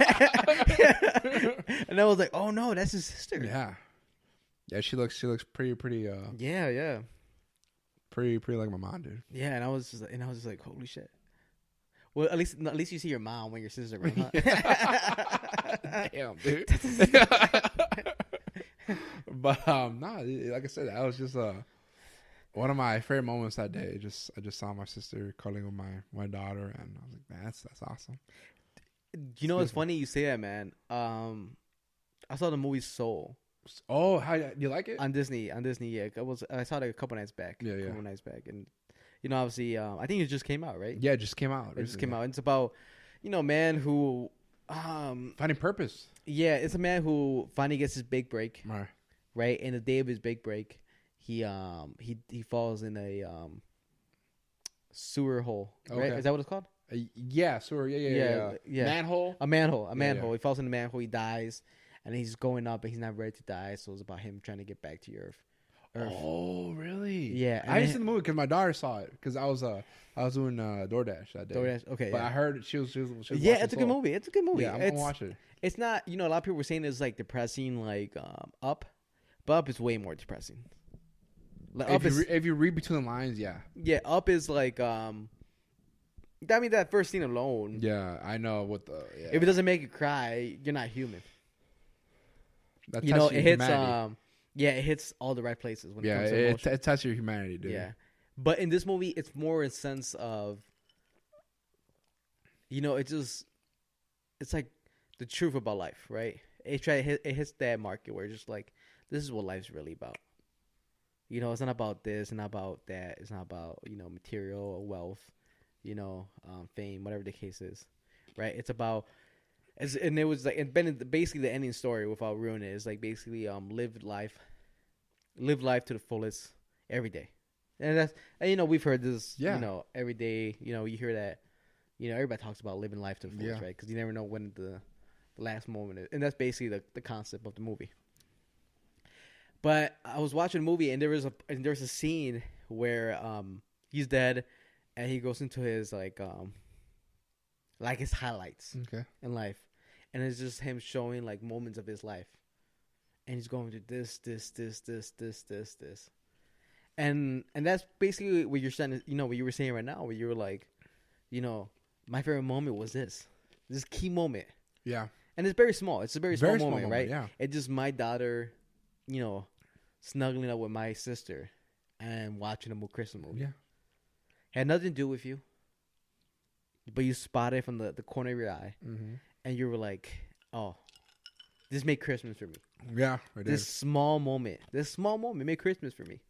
S1: and I was like, oh no, that's his sister.
S2: Yeah. Yeah. She looks pretty.
S1: Yeah.
S2: Pretty like my mom, dude.
S1: Yeah, and I was just like, holy shit. Well, at least you see your mom when your sister's around. Huh?
S2: Damn, dude. But nah, like I said, that was just one of my favorite moments that day. I just saw my sister cuddling with my daughter, and I was like, man, that's awesome.
S1: You know, it's funny you say that, man. I saw the movie Soul.
S2: Oh, how you like it?
S1: On Disney, yeah. I saw it a couple nights back.
S2: Yeah.
S1: A couple nights back, and you know, obviously, I think it just came out, right?
S2: Yeah, it just came out.
S1: It just came out. It's about, you know, a man who,
S2: finding purpose.
S1: Yeah, it's a man who finally gets his big break.
S2: Right.
S1: Right, and the day of his big break, he falls in a sewer hole. Right,
S2: Okay.
S1: is that what it's called?
S2: Yeah, sewer. Yeah. Manhole.
S1: A manhole.
S2: Yeah.
S1: He falls in the manhole. He dies, and he's going up, and he's not ready to die. So it's about him trying to get back to Earth.
S2: Oh, really?
S1: Yeah.
S2: I didn't see the movie because my daughter saw it because I was doing DoorDash that day.
S1: DoorDash. Okay.
S2: But
S1: yeah.
S2: I heard she was
S1: Yeah,
S2: watching
S1: it's a good
S2: Soul.
S1: movie. It's a good movie.
S2: Yeah, I'm gonna watch it.
S1: It's not. You know, a lot of people were saying it's like depressing, like Up, but Up is way more depressing. Like,
S2: If you read between the lines, yeah.
S1: Yeah, Up is like I mean, that first scene alone.
S2: Yeah, I know what the. Yeah.
S1: If it doesn't make you cry, you're not human.
S2: That
S1: You know,
S2: touches
S1: it hits.
S2: humanity.
S1: It hits all the right places when it comes to
S2: it
S1: emotion.
S2: touches your humanity, dude.
S1: Yeah, but in this movie, it's more a sense of. You know, it's like the truth about life, right? It hits that market where it's just like, this is what life's really about. You know, it's not about this, it's not about that, it's not about, you know, material or wealth, you know, fame, whatever the case is, right? It's about, and it was like, and basically the ending story, without ruining it, is like basically live life to the fullest every day, and you know, we've heard this, you know, every day, you know, you hear that, you know, everybody talks about living life to the fullest, right? Because you never know when the last moment is, and that's basically the concept of the movie. But I was watching a movie, and there's a scene where he's dead, and he goes into his like his highlights in life, and it's just him showing like moments of his life, and he's going through this, and that's basically what you're saying. You know, what you were saying right now, where you were like, you know, my favorite moment was this key moment.
S2: Yeah,
S1: and it's very small. It's a very small moment, right?
S2: Yeah,
S1: it's just my daughter, you know, snuggling up with my sister and watching a Christmas movie.
S2: Yeah.
S1: Had nothing to do with you, but you spotted it from the corner of your eye, and you were like, oh, this made Christmas for me.
S2: Yeah, it
S1: this
S2: is.
S1: small moment made Christmas for me.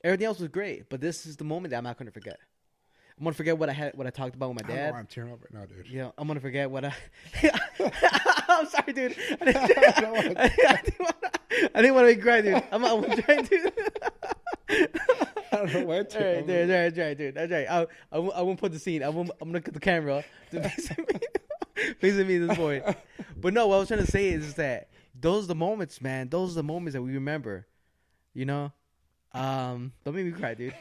S1: Everything else was great, but this is the moment that I'm not going to forget. I'm gonna forget what I talked about with my dad.
S2: I don't know why I'm tearing up right now, dude.
S1: Yeah, I'm gonna forget what I. I'm sorry, dude. I didn't want to make cry, dude. I'm trying to.
S2: I don't know why.
S1: That's right, dude. That's right. I won't put the scene. I'm gonna cut the camera to facing me at this point. But no, what I was trying to say is that those are the moments, man. Those are the moments that we remember. You know, don't make me cry, dude.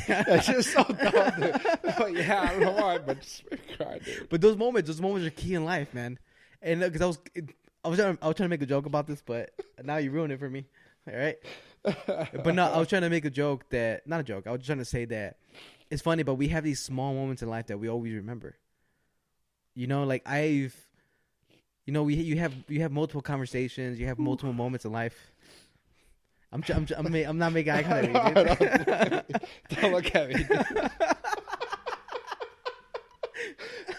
S2: That's just so dumb, dude. Oh, yeah, I don't know why, but just make me cry, dude.
S1: But those moments are key in life, man. And because I was trying to make a joke about this, but now you ruined it for me. All right. But no, I was trying to make a joke that not a joke. I was trying to say that it's funny, but we have these small moments in life that we always remember. You know, like you have multiple conversations, you have multiple moments in life. I'm not making eye contact with you, dude.
S2: Don't look at me.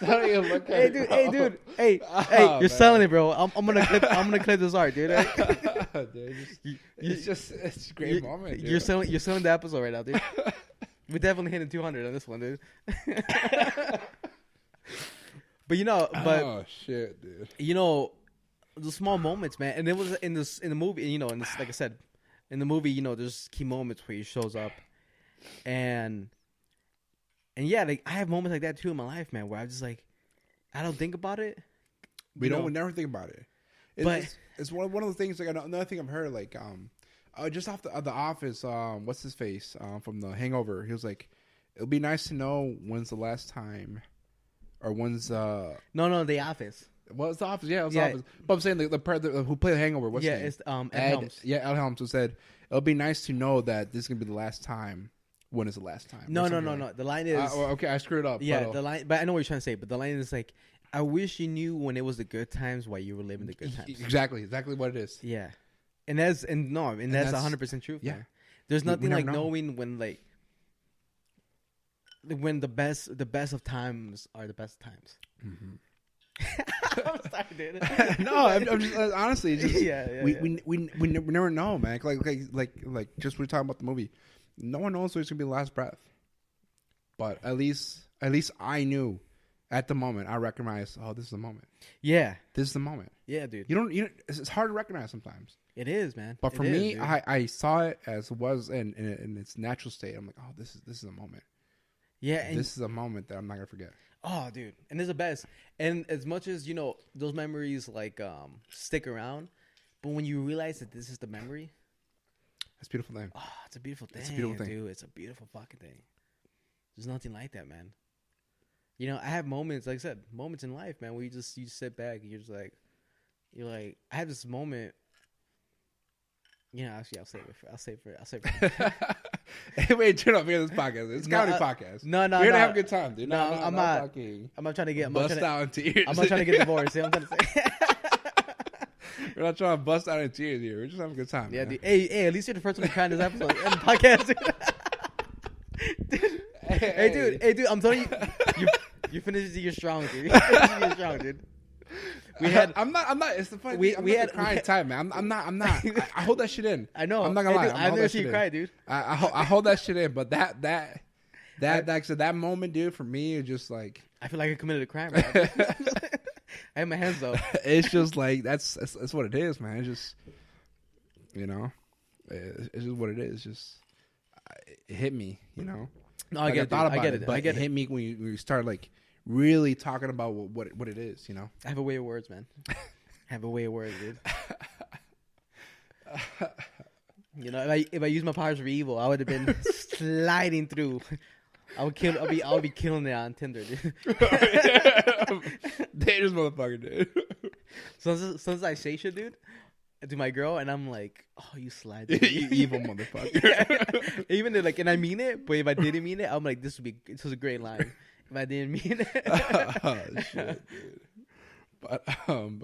S2: Don't even look at me.
S1: Hey, dude. Hey,
S2: Oh,
S1: you're
S2: man.
S1: selling it, bro. I'm gonna clip this art, dude.
S2: Dude, it's a great moment. Dude.
S1: You're selling the episode right now, dude. We definitely hitting 200 on this one, dude. But
S2: oh shit, dude.
S1: The small moments, man. And it was in the movie, like I said, in the movie, there's key moments where he shows up, and yeah, like I have moments like that too in my life, man, where I just like I don't think about it.
S2: We never think about it. It's one of those things. Like another thing I've heard, like just off the Office. What's his face? From The Hangover. He was like, "It'll be nice to know when's the last time, or when's
S1: No, The Office.
S2: Well, it's The Office. Yeah, it was The Office. But I'm saying the part who played The Hangover. What's his name?
S1: It's Ed Helms.
S2: Yeah, Ed Helms, who said it'll be nice to know that this is gonna be the last time. When is the last time?
S1: No. The line is
S2: okay. I screwed up.
S1: Yeah, the line. But I know what you're trying to say. But the line is like, I wish you knew when it was the good times while you were living the good times.
S2: Exactly what it is.
S1: Yeah, and that's 100% truth.
S2: Yeah,
S1: man. There's nothing like
S2: know.
S1: knowing when when the best of times are the best times.
S2: Mm-hmm.
S1: I'm sorry, dude.
S2: No, I'm just honestly, just, we never know, man. Like just we're talking about the movie. No one knows when it's gonna be the last breath, but at least I knew at the moment. I recognized, oh, this is the moment.
S1: Yeah,
S2: this is the moment.
S1: Yeah, dude.
S2: You don't. It's hard to recognize sometimes.
S1: It is, man.
S2: But for me, I saw it as it was in its natural state. I'm like, oh, this is a moment.
S1: Yeah, and
S2: this is a moment that I'm not gonna forget.
S1: Oh, dude, and it's the best. And as much as those memories like stick around, but when you realize that this is the memory,
S2: it's a beautiful thing.
S1: Oh, it's a beautiful thing.
S2: It's a beautiful thing,
S1: dude. It's a beautiful fucking thing. There's nothing like that, man. I have moments, like I said, moments in life, man, where you sit back and you're like, I have this moment. Actually, I'll save it.
S2: Hey, wait, turn off this podcast. It's a comedy podcast.
S1: No.
S2: We're gonna have a good time, dude.
S1: I'm not trying to get
S2: bust out in tears.
S1: I'm not trying to get divorced. I'm trying to say.
S2: We're not trying to bust out in tears here. We're just having a good time.
S1: Yeah,
S2: man.
S1: dude. Hey, at least you're the first one to cry in this episode in the podcast, dude. Hey, dude. I'm telling you, you finished the year strong, dude.
S2: I'm not. It's the funny thing. I'm not the crying type, man. I'm not. I hold that shit in.
S1: I know.
S2: I'm not gonna lie.
S1: Dude, I've never seen you cry, dude.
S2: I hold that shit in, but that moment, dude, for me, is just like
S1: I feel like I committed a crime. Right? I have my hands up.
S2: It's just like that's what it is, man. It's just it's just what it is. Just it hit me,
S1: No,
S2: I
S1: get it.
S2: thought about
S1: I get
S2: it,
S1: it.
S2: but
S1: I get
S2: it hit me when you start like really talking about what it is,
S1: I have a way of words, man. I have a way of words, dude. If I use my powers for evil, I would have been sliding through. I would be killing it on Tinder, dude.
S2: Dangerous motherfucker, dude.
S1: Sometimes I say shit, dude, to my girl, and I'm like, "Oh, you slide,
S2: you evil motherfucker."
S1: Yeah. Even if, and I mean it, but if I didn't mean it, I'm like, this was a great line. If I didn't mean it,
S2: oh, shit, dude. But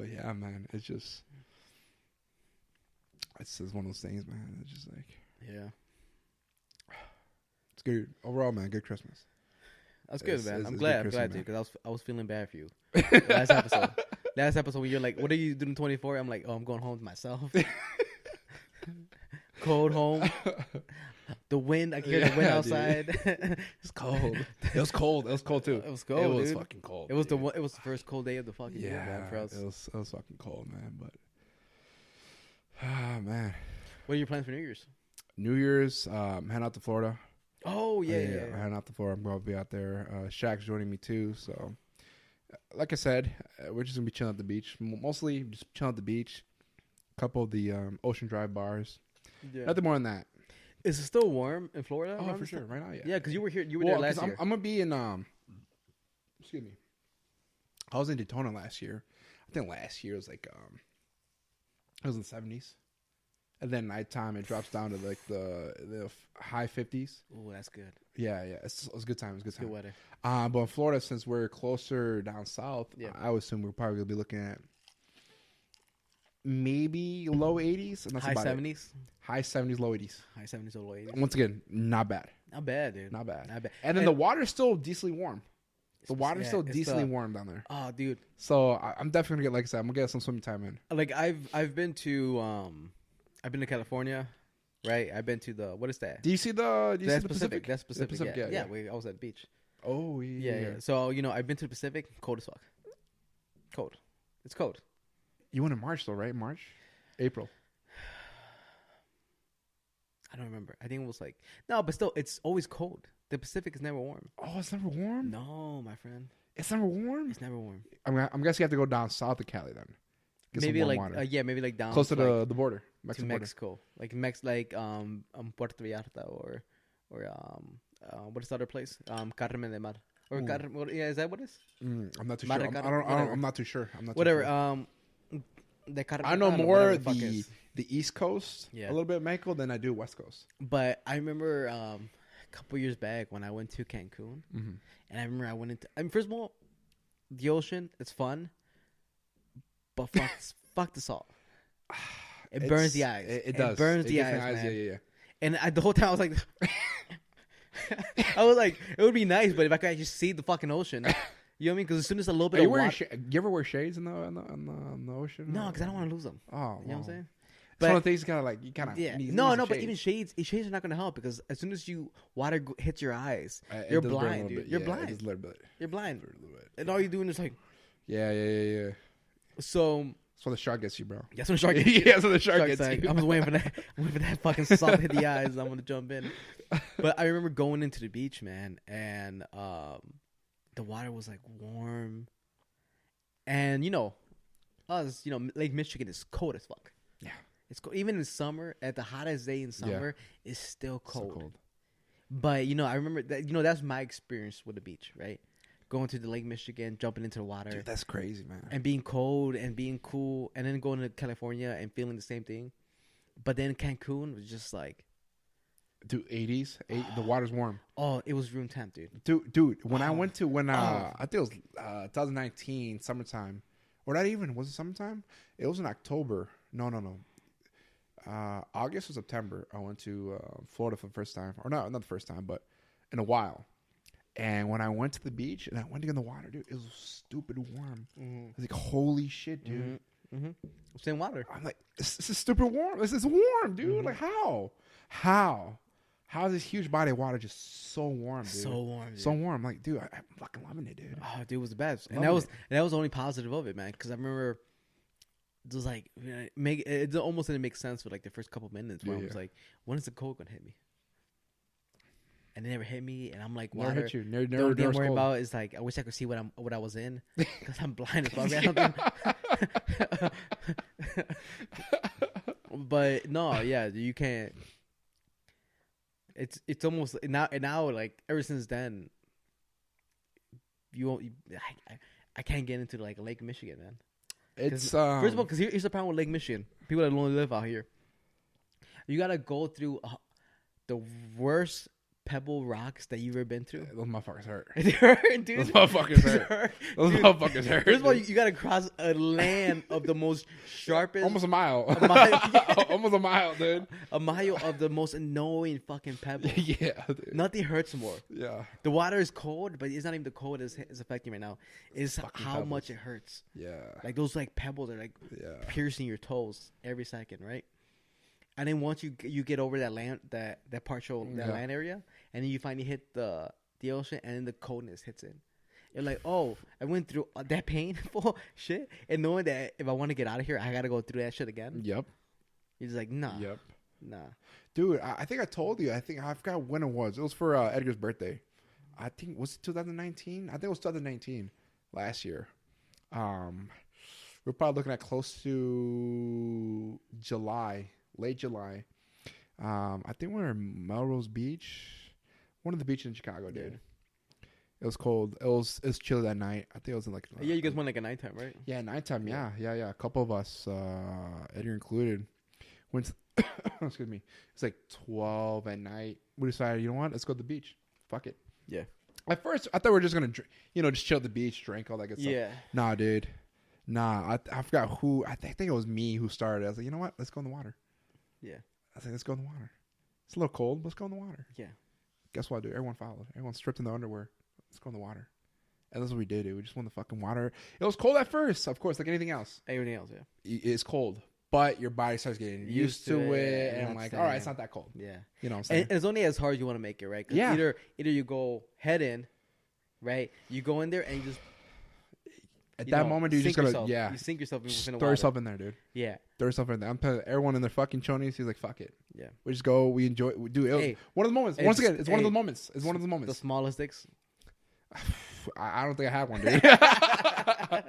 S2: yeah, man, it's just one of those things, man. It's just like,
S1: yeah,
S2: it's good overall, man. Good Christmas.
S1: That's good, man. I'm
S2: it's
S1: glad,
S2: good
S1: dude,
S2: Christmas,
S1: because I was feeling bad for you last episode when you're like, what are you doing 24? I'm like, oh, I'm going home to myself. Cold home. The wind, I can hear the wind outside.
S2: It's cold. It was cold. It was cold too.
S1: It was cold.
S2: It was
S1: dude.
S2: fucking cold.
S1: It was it was the first cold day of the fucking year, man, for us.
S2: It was fucking cold, man. But man,
S1: What are your plans for New Year's?
S2: New Year's, heading out to Florida.
S1: Oh yeah.
S2: Heading out to Florida. I'm going to be out there. Shaq's joining me too. So, like I said, we're just gonna be chilling at the beach. Mostly just chilling at the beach. A couple of the Ocean Drive bars.
S1: Yeah.
S2: Nothing more than that.
S1: Is it still warm in Florida?
S2: Oh, for sure. Right now, yeah.
S1: Yeah, because you were here. You were there last year.
S2: I'm gonna be in. Excuse me. I was in Daytona last year. I think last year was like it was in the 70s. and then nighttime it drops down to like the high 50s.
S1: Oh, that's good.
S2: Yeah, it's a good time. It's a good time.
S1: Good weather.
S2: But in Florida, since we're closer down south,
S1: Yeah.
S2: I would assume we're probably gonna be looking at maybe low 80s, and that's
S1: High
S2: about it.
S1: 70s.
S2: High 70s, low 80s.
S1: High 70s or low 80s.
S2: Once again, not bad.
S1: Not bad, dude.
S2: Not bad.
S1: Not bad.
S2: And then the water's still decently warm. The water's
S1: yeah,
S2: still
S1: it's
S2: decently warm down there.
S1: Oh, dude.
S2: So I'm definitely gonna get, like I said, I'm gonna get some swimming time in.
S1: Like I've been to California, right? I've been to the what is that?
S2: Do you see the
S1: Pacific? That's Pacific.
S2: Pacific,
S1: yeah.
S2: yeah.
S1: I was at the beach.
S2: Oh
S1: Yeah. So I've been to the Pacific. Cold as fuck. Cold. It's cold.
S2: You went in March though, right? March, April.
S1: I don't remember. I think it was like no, but still, it's always cold. The Pacific is never warm.
S2: Oh, it's never warm.
S1: No, my friend,
S2: It's never warm.
S1: it's never warm.
S2: I'm guessing you have to go down south of Cali then. Get some
S1: Maybe
S2: warm
S1: like
S2: water.
S1: maybe like down
S2: Close to
S1: like,
S2: the border,
S1: to
S2: Mexican border.
S1: Mexico, like Puerto Vallarta or what is the other place? Carmen de Mar or is that what it is?
S2: I'm not too
S1: Mar
S2: sure.
S1: de
S2: I
S1: Carmen,
S2: don't,
S1: whatever.
S2: I'm not too sure. I'm not too
S1: Whatever.
S2: sure.
S1: The Carmen
S2: I know
S1: de Mar,
S2: more
S1: whatever the fuck is.
S2: the East Coast,
S1: Yeah.
S2: a little bit of Mexico than I do West Coast.
S1: But I remember a couple years back when I went to Cancun,
S2: Mm-hmm.
S1: and I remember I went into. I mean, first of all, the ocean it's fun, but fuck the salt. It burns the eyes.
S2: It does.
S1: It burns
S2: It
S1: the
S2: gets
S1: eyes,
S2: in
S1: man.
S2: Yeah.
S1: And the whole time I was like, I was like, it would be nice, but if I could actually see the fucking ocean, you know what I mean? Because as soon as a little bit
S2: Are you
S1: of
S2: wearing?
S1: water,
S2: You ever wear shades in the ocean?
S1: no, because I don't want to lose them.
S2: Oh,
S1: You know what I'm saying?
S2: It's one of the things you kind of
S1: Yeah,
S2: need
S1: no,
S2: some
S1: but
S2: shades.
S1: even shades are not gonna help because as soon as water hits your eyes,
S2: It
S1: you're
S2: does burn a
S1: blind,
S2: little
S1: dude.
S2: bit.
S1: You're
S2: Yeah,
S1: blind.
S2: it does a little bit.
S1: You're blind,
S2: A little bit.
S1: and all you're doing is like,
S2: Yeah.
S1: so.
S2: That's why the shark gets you, bro.
S1: That's when shark. Gets
S2: Yeah, that's what the shark
S1: Shark's
S2: gets
S1: like,
S2: you.
S1: I'm just waiting for that. Waiting for that fucking salt to hit the eyes. I'm gonna jump in. But I remember going into the beach, man, and the water was like warm, and Lake Michigan is cold as fuck.
S2: Yeah.
S1: It's cold. Even in summer, at the hottest day in summer, it's still
S2: So
S1: cold. But I remember that. That's my experience with the beach, right? Going to the Lake Michigan, jumping into the water,
S2: Dude, that's crazy, man.
S1: and being cold and being cool, and then going to California and feeling the same thing. But then Cancun was just like,
S2: Dude, 80s, the water's warm.
S1: oh, it was room temp, dude.
S2: Dude, when I went to I think it was 2019 summertime, or not even was it summertime? It was in October. No. August or September. I went to Florida for the first time, or not the first time, but in a while. And when I went to the beach and I went to get in the water, dude, it was stupid warm.
S1: Mm-hmm.
S2: I was like, holy shit, dude.
S1: Mm-hmm. Same water.
S2: I'm like, this is stupid warm. This is warm, dude.
S1: Mm-hmm.
S2: Like, how is this huge body of water just so warm, dude?
S1: So warm, dude.
S2: So warm. Like, dude, I'm fucking loving it, dude.
S1: Oh, dude, it was the best. And
S2: Loving
S1: that was the only positive of it, man. Because I remember it was like, it almost didn't make sense for like the first couple minutes where I was like, when is the cold going to hit me? And it never hit me, and I'm like,
S2: Never
S1: water.
S2: hit you.
S1: The
S2: Never
S1: only thing I'm worried
S2: cold.
S1: about is like, I wish I could see what I was in, because I'm blind as fuck. But no, yeah, you can't. It's almost now like ever since then. You won't. I can't get into like Lake Michigan, man.
S2: It's
S1: First of all, because here's the problem with Lake Michigan. People that only live out here, you gotta go through the worst pebble rocks that you've ever been through.
S2: those motherfuckers hurt.
S1: It hurt, dude.
S2: Those motherfuckers hurt. Those
S1: Dude,
S2: motherfuckers hurt.
S1: First of all,
S2: dude.
S1: you gotta cross a land of the most sharpest,
S2: Almost a mile.
S1: mile.
S2: Almost a mile, dude.
S1: a mile of the most annoying fucking pebbles.
S2: Yeah, dude.
S1: Nothing hurts more.
S2: Yeah.
S1: The water is cold, but it's not even the cold is affecting right now. It's
S2: Fucking
S1: how
S2: pebbles.
S1: much it hurts.
S2: Yeah.
S1: Like those like pebbles are like
S2: Yeah.
S1: piercing your toes every second, right? And then once you get over that land, that partial land area, and then you finally hit the ocean, and then the coldness hits in. You're like, oh, I went through that painful shit, and knowing that if I want to get out of here, I gotta go through that shit again.
S2: Yep.
S1: You're just like, nah,
S2: Yep.
S1: nah.
S2: Dude, I think I told you. I forgot when it was. It was for Edgar's birthday. I think was it 2019. I think it was 2019 last year. We're probably looking at close to July, late July. I think we were in Melrose Beach, one of the beaches in Chicago, dude.
S1: Yeah.
S2: It was cold. It was chilly that night. I think it was in like
S1: Yeah, you guys went like a nighttime, right?
S2: yeah, nighttime. Yeah. A couple of us, Edgar included, went. excuse me. It's like 12 at night. We decided, you know what? Let's go to the beach. Fuck it.
S1: Yeah.
S2: At first, I thought we were just gonna, just chill at the beach, drink all that good stuff.
S1: Yeah.
S2: Nah, dude. Nah, I forgot who. I think it was me who started. I was like, you know what? Let's go in the water.
S1: Yeah.
S2: I was like, let's go in the water. It's a little cold. Let's go in the water.
S1: Yeah.
S2: Guess what, dude? Everyone followed. Everyone stripped in their underwear. Let's go in the water. And that's what we did, dude. We just went in the fucking water. It was cold at first, of course, like anything else.
S1: Everything else, yeah.
S2: It's cold, but your body starts getting used to it, and I'm like, all right, it's not that cold.
S1: Yeah.
S2: You know what I'm saying?
S1: And it's only as hard as you want to make it, right? 'Cause
S2: Yeah.
S1: Either you go head in, right? You go in there and you just
S2: At that moment, dude, you just gotta,
S1: you sink yourself in the water.
S2: throw yourself in there, dude.
S1: Yeah.
S2: Throw yourself in there. I'm telling you, everyone in their fucking chonies, he's like, fuck it.
S1: Yeah.
S2: We just go, we enjoy, we do it.
S1: Hey,
S2: One of the moments. Once again, it's one of the moments. It's one of the
S1: The
S2: moments.
S1: smallest dicks.
S2: I don't think I had one, dude. I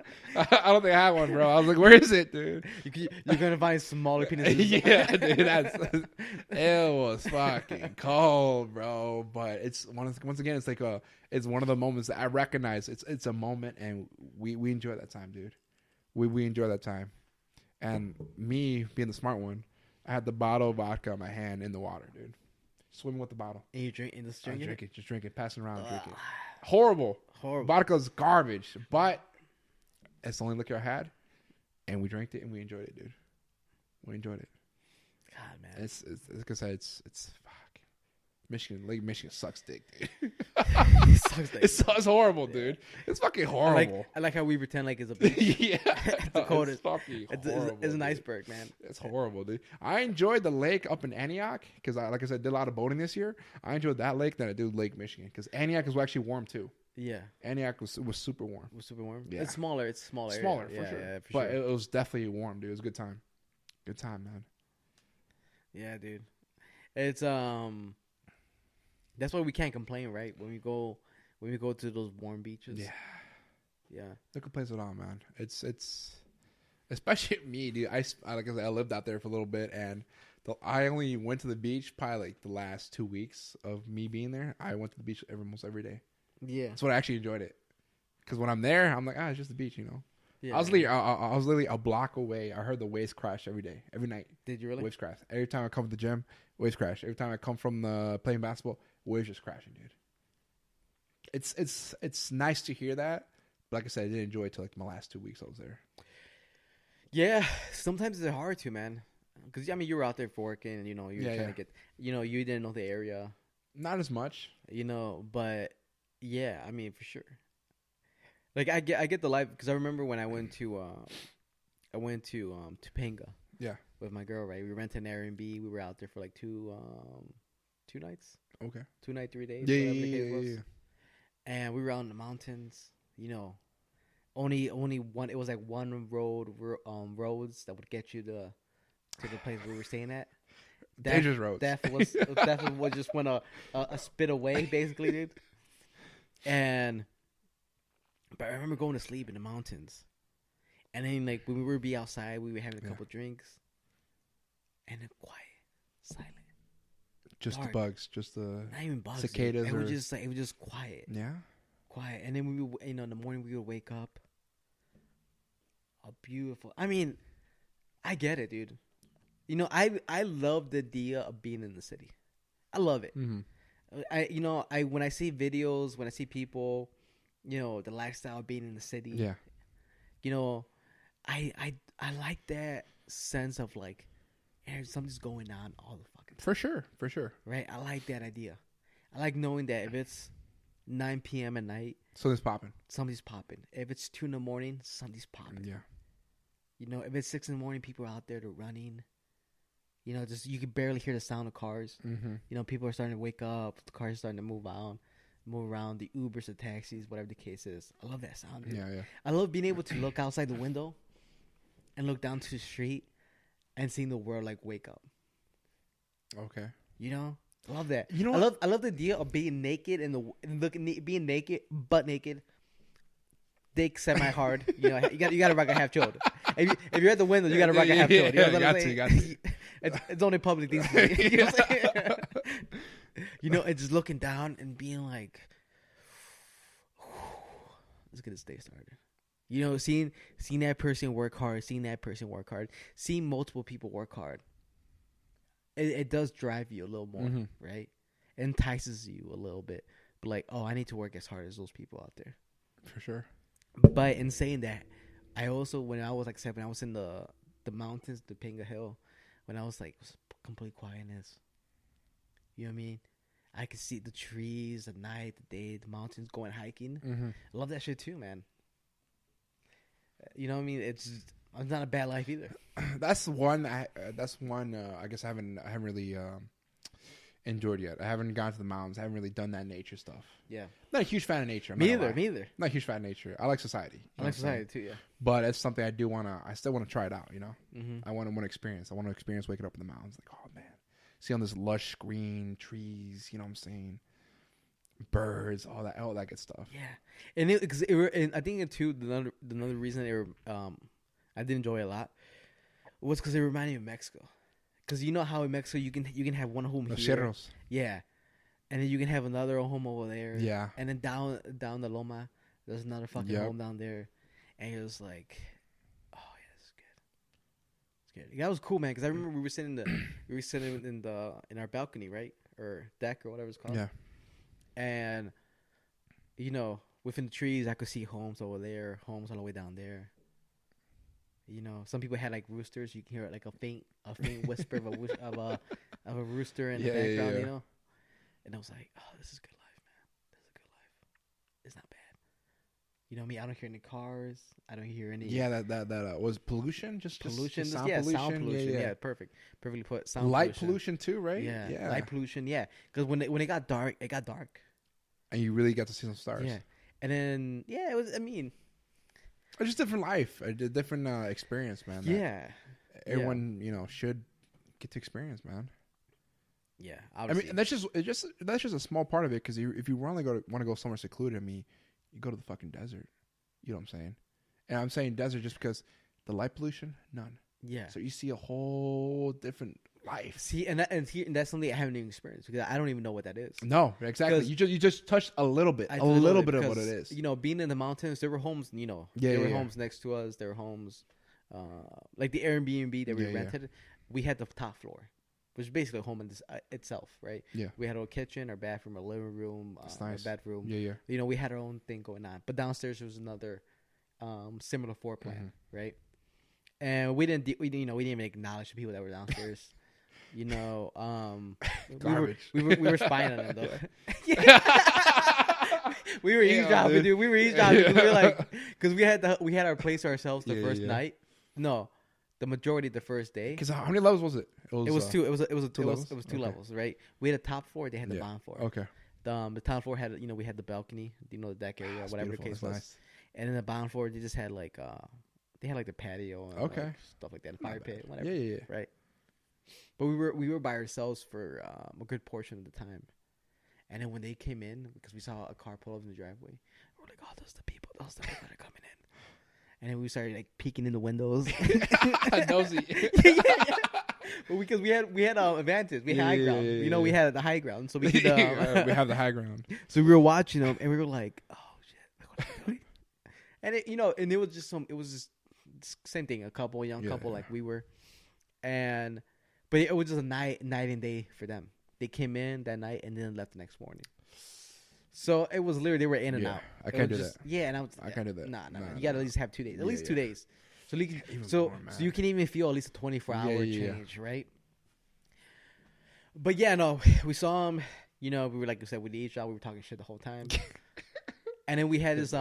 S2: don't think I had one, bro. I was like, where is it, dude?
S1: You're gonna find smaller penises.
S2: Yeah, dude. It was fucking cold, bro. But it's once again, it's like it's one of the moments that I recognize. It's a moment, and we enjoy that time, dude. We enjoy that time. And me being the smart one, I had the bottle of vodka in my hand in the water, dude. Swimming with the bottle.
S1: And you drink and just drink it.
S2: Just drink it, passing around, drink it. Horrible. Vodka's garbage, but it's the only liquor I had, and we drank it and we enjoyed it, dude. We enjoyed it.
S1: God, man.
S2: It's like I said, it's fuck. Lake Michigan sucks dick, dude.
S1: It sucks dick.
S2: It's horrible, dude. It's fucking horrible.
S1: I like how we pretend like it's a beach.
S2: Yeah,
S1: the coldest.
S2: It's fucking horrible.
S1: It's an iceberg, man.
S2: It's horrible, dude. I enjoyed the lake up in Antioch because, like I said, did a lot of boating this year. I enjoyed that lake than I did Lake Michigan because Antioch is actually warm too.
S1: Yeah,
S2: Antioch was super warm.
S1: It was super warm.
S2: Yeah.
S1: It's smaller. It's smaller.
S2: Smaller
S1: area.
S2: for sure.
S1: Yeah, for
S2: but
S1: sure.
S2: it was definitely warm, dude. It was a good time. Good time, man.
S1: Yeah, dude. It's That's why we can't complain, right? When we go to those warm beaches.
S2: Yeah.
S1: Yeah.
S2: No complaints at all, man. It's especially me, dude. Like I said, I lived out there for a little bit, and I only went to the beach probably like the last 2 weeks of me being there. I went to the beach almost every day.
S1: Yeah.
S2: That's what I actually enjoyed it. Because when I'm there, I'm like, it's just the beach, you know.
S1: Yeah.
S2: I was literally a block away. I heard the waves crash every day, every night.
S1: Did you really?
S2: Waves crash. Every time I come to the gym, waves crash. Every time I come from playing basketball, waves just crashing, dude. It's nice to hear that. But like I said, I didn't enjoy it till like my last 2 weeks I was there.
S1: Yeah. Sometimes it's hard to, man. Because, I mean, you were out there for working, and, you know, you were trying to get, you know, you didn't know the area.
S2: Not as much.
S1: You know, but, yeah, I mean, for sure. Like, I get the life, because I remember when I went to Topanga.
S2: Yeah.
S1: With my girl, right? We rented an Airbnb. We were out there for like 2 nights.
S2: Okay.
S1: 2 nights, 3 days.
S2: Yeah,
S1: whatever the case was.
S2: yeah.
S1: And we were out in the mountains, you know. Only one. It was like one roads that would get you to the place we were staying at.
S2: Dangerous roads.
S1: That was just went a spit away, basically, dude. But I remember going to sleep in the mountains, and then like when we would be outside, we were having a couple drinks, and then quiet, silent.
S2: Just
S1: Dark.
S2: the bugs, just the
S1: Not even bugs.
S2: cicadas.
S1: It was just like, it was just quiet.
S2: Yeah.
S1: Quiet. And then we would, in the morning we would wake up. A beautiful. I mean, I get it, dude. You know, I love the idea of being in the city. I love it.
S2: Mm-hmm.
S1: When I see videos, when I see people, you know, the lifestyle of being in the city.
S2: Yeah.
S1: You know, I like that sense of like, something's going on all the fucking time.
S2: For sure.
S1: Right? I like that idea. I like knowing that if it's 9 p.m. at night,
S2: Something's popping.
S1: somebody's popping. If it's 2 a.m, somebody's popping.
S2: Yeah.
S1: You know, if it's 6 a.m, people are out there, they're running. You know, just you can barely hear the sound of cars.
S2: Mm-hmm.
S1: You know, people are starting to wake up. The cars are starting to move around. The Ubers, the taxis, whatever the case is. I love that sound, dude.
S2: Yeah.
S1: I love being able to look outside the window and look down to the street and seeing the world like wake up.
S2: Okay.
S1: You know, I love that.
S2: You know,
S1: I love the idea of being naked being naked, butt naked, dick semi hard. You know, you got to rock a half chode. If you're at the window, you got to rock a half chode. You know what I'm saying?
S2: got to.
S1: It's only public these days. You know what I'm saying? You know, and just looking down and being like, let's get this day started. You know, seeing that person work hard, seeing multiple people work hard. it does drive you a little more,
S2: Mhm.
S1: right? It entices you a little bit, but like, oh, I need to work as hard as those people out there.
S2: For sure.
S1: But in saying that, I also when I was like 7, I was in the mountains, the Pinga Hill, when I was like it was complete quietness. You know what I mean? I could see the trees, the night, the day, the mountains, going hiking.
S2: Mhm.
S1: I love that shit too, man. You know what I mean? It's not a bad life either.
S2: That's one. I guess I haven't really enjoyed yet. I haven't gone to the mountains. I haven't really done that nature stuff.
S1: Yeah.
S2: Not a huge fan of nature.
S1: Me either.
S2: Not a huge fan of nature. I like society. You
S1: I
S2: know
S1: like
S2: what I'm saying?
S1: society too, yeah.
S2: But it's something I do want to. I still want to try it out. You know.
S1: Mm-hmm.
S2: I want to experience. I want to experience waking up in the mountains. Like, oh man, see on this lush green trees. You know what I'm saying? Birds, all that good stuff.
S1: Yeah, and and I think too another reason I did enjoy it a lot was because it reminded me of Mexico. Because you know how in Mexico you can have one home
S2: Los
S1: here,
S2: cerros.
S1: yeah, and then you can have another home over there,
S2: Yeah.
S1: and then down the Loma, there's another fucking home down there, and it was like, oh yeah, this is good. It's good. That was cool, man. Because I remember we were sitting in our balcony, right, or deck or whatever it's called.
S2: Yeah.
S1: And, you know, within the trees, I could see homes over there, homes all the way down there. You know, some people had like roosters. You can hear like a faint whisper of a rooster in the background. You know, and I was like, oh, this is a good life, man. This is a good life. It's not bad. You know what I mean? I don't hear any cars. I don't hear any.
S2: Yeah, that was pollution. Just
S1: pollution.
S2: sound
S1: pollution.
S2: pollution.
S1: Sound pollution.
S2: Yeah.
S1: Perfectly put. Sound
S2: Light pollution too, right?
S1: Yeah. Light pollution. Yeah, because when it got dark,
S2: and you really got to see some stars.
S1: Yeah, and then it was. I mean,
S2: it's just different life, a different experience, man.
S1: Yeah,
S2: everyone should get to experience, man.
S1: Yeah,
S2: obviously. I mean, that's just a small part of it because if you want to go somewhere secluded, I mean, you go to the fucking desert. You know what I'm saying? And I'm saying desert just because the light pollution, none.
S1: Yeah.
S2: So you see a whole different life.
S1: See, and that's something I haven't even experienced because I don't even know what that is.
S2: No, exactly. You just touched a little bit of what it is.
S1: You know, being in the mountains, there were homes. You know, homes next to us. There were homes, like the Airbnb that we rented. We had the top floor, which is basically a home in itself, right?
S2: Yeah.
S1: We had our kitchen, our bathroom, our living room,
S2: nice.
S1: our bedroom.
S2: Yeah.
S1: You know, we had our own thing going on, but downstairs there was another similar floor plan, right? And we didn't even acknowledge the people that were downstairs. You know, we were spying on them though. We were eavesdropping, dude. We were eavesdropping. We were like, because we had our place to ourselves the first night. No, the majority of the first day.
S2: Because how many levels was it?
S1: It was two. It was two
S2: levels.
S1: It was two levels, right? We had a top floor. They had the bottom floor.
S2: Okay.
S1: The top floor had we had the balcony, the deck area, whatever the case was. Nice. And then the bottom floor they just had like they had like the patio and like stuff like that, and fire pit, whatever.
S2: Yeah.
S1: Right. But we were by ourselves for a good portion of the time, and then when they came in, because we saw a car pull up in the driveway, we're like, "Oh, those are the people that are coming in," and then we started like peeking in the windows.
S2: Nosy.
S1: Yeah. But because we had advantage, we had high ground.
S2: Yeah.
S1: You know, we had the high ground, so we could.
S2: We have the high ground.
S1: So we were watching them, and we were like, "Oh shit, what are they doing?" And and it was just same thing, a young couple like we were, but it was just a night and day for them. They came in that night and then left the next morning. So it was literally they were in and out.
S2: I can't do that.
S1: Yeah, and
S2: I can't do that.
S1: Nah. You gotta at least have 2 days. At least 2 days. So you can even feel at least a 24-hour change, right? But yeah, no, we saw him. You know, we were like I said with each other, we were talking shit the whole time. And then we had this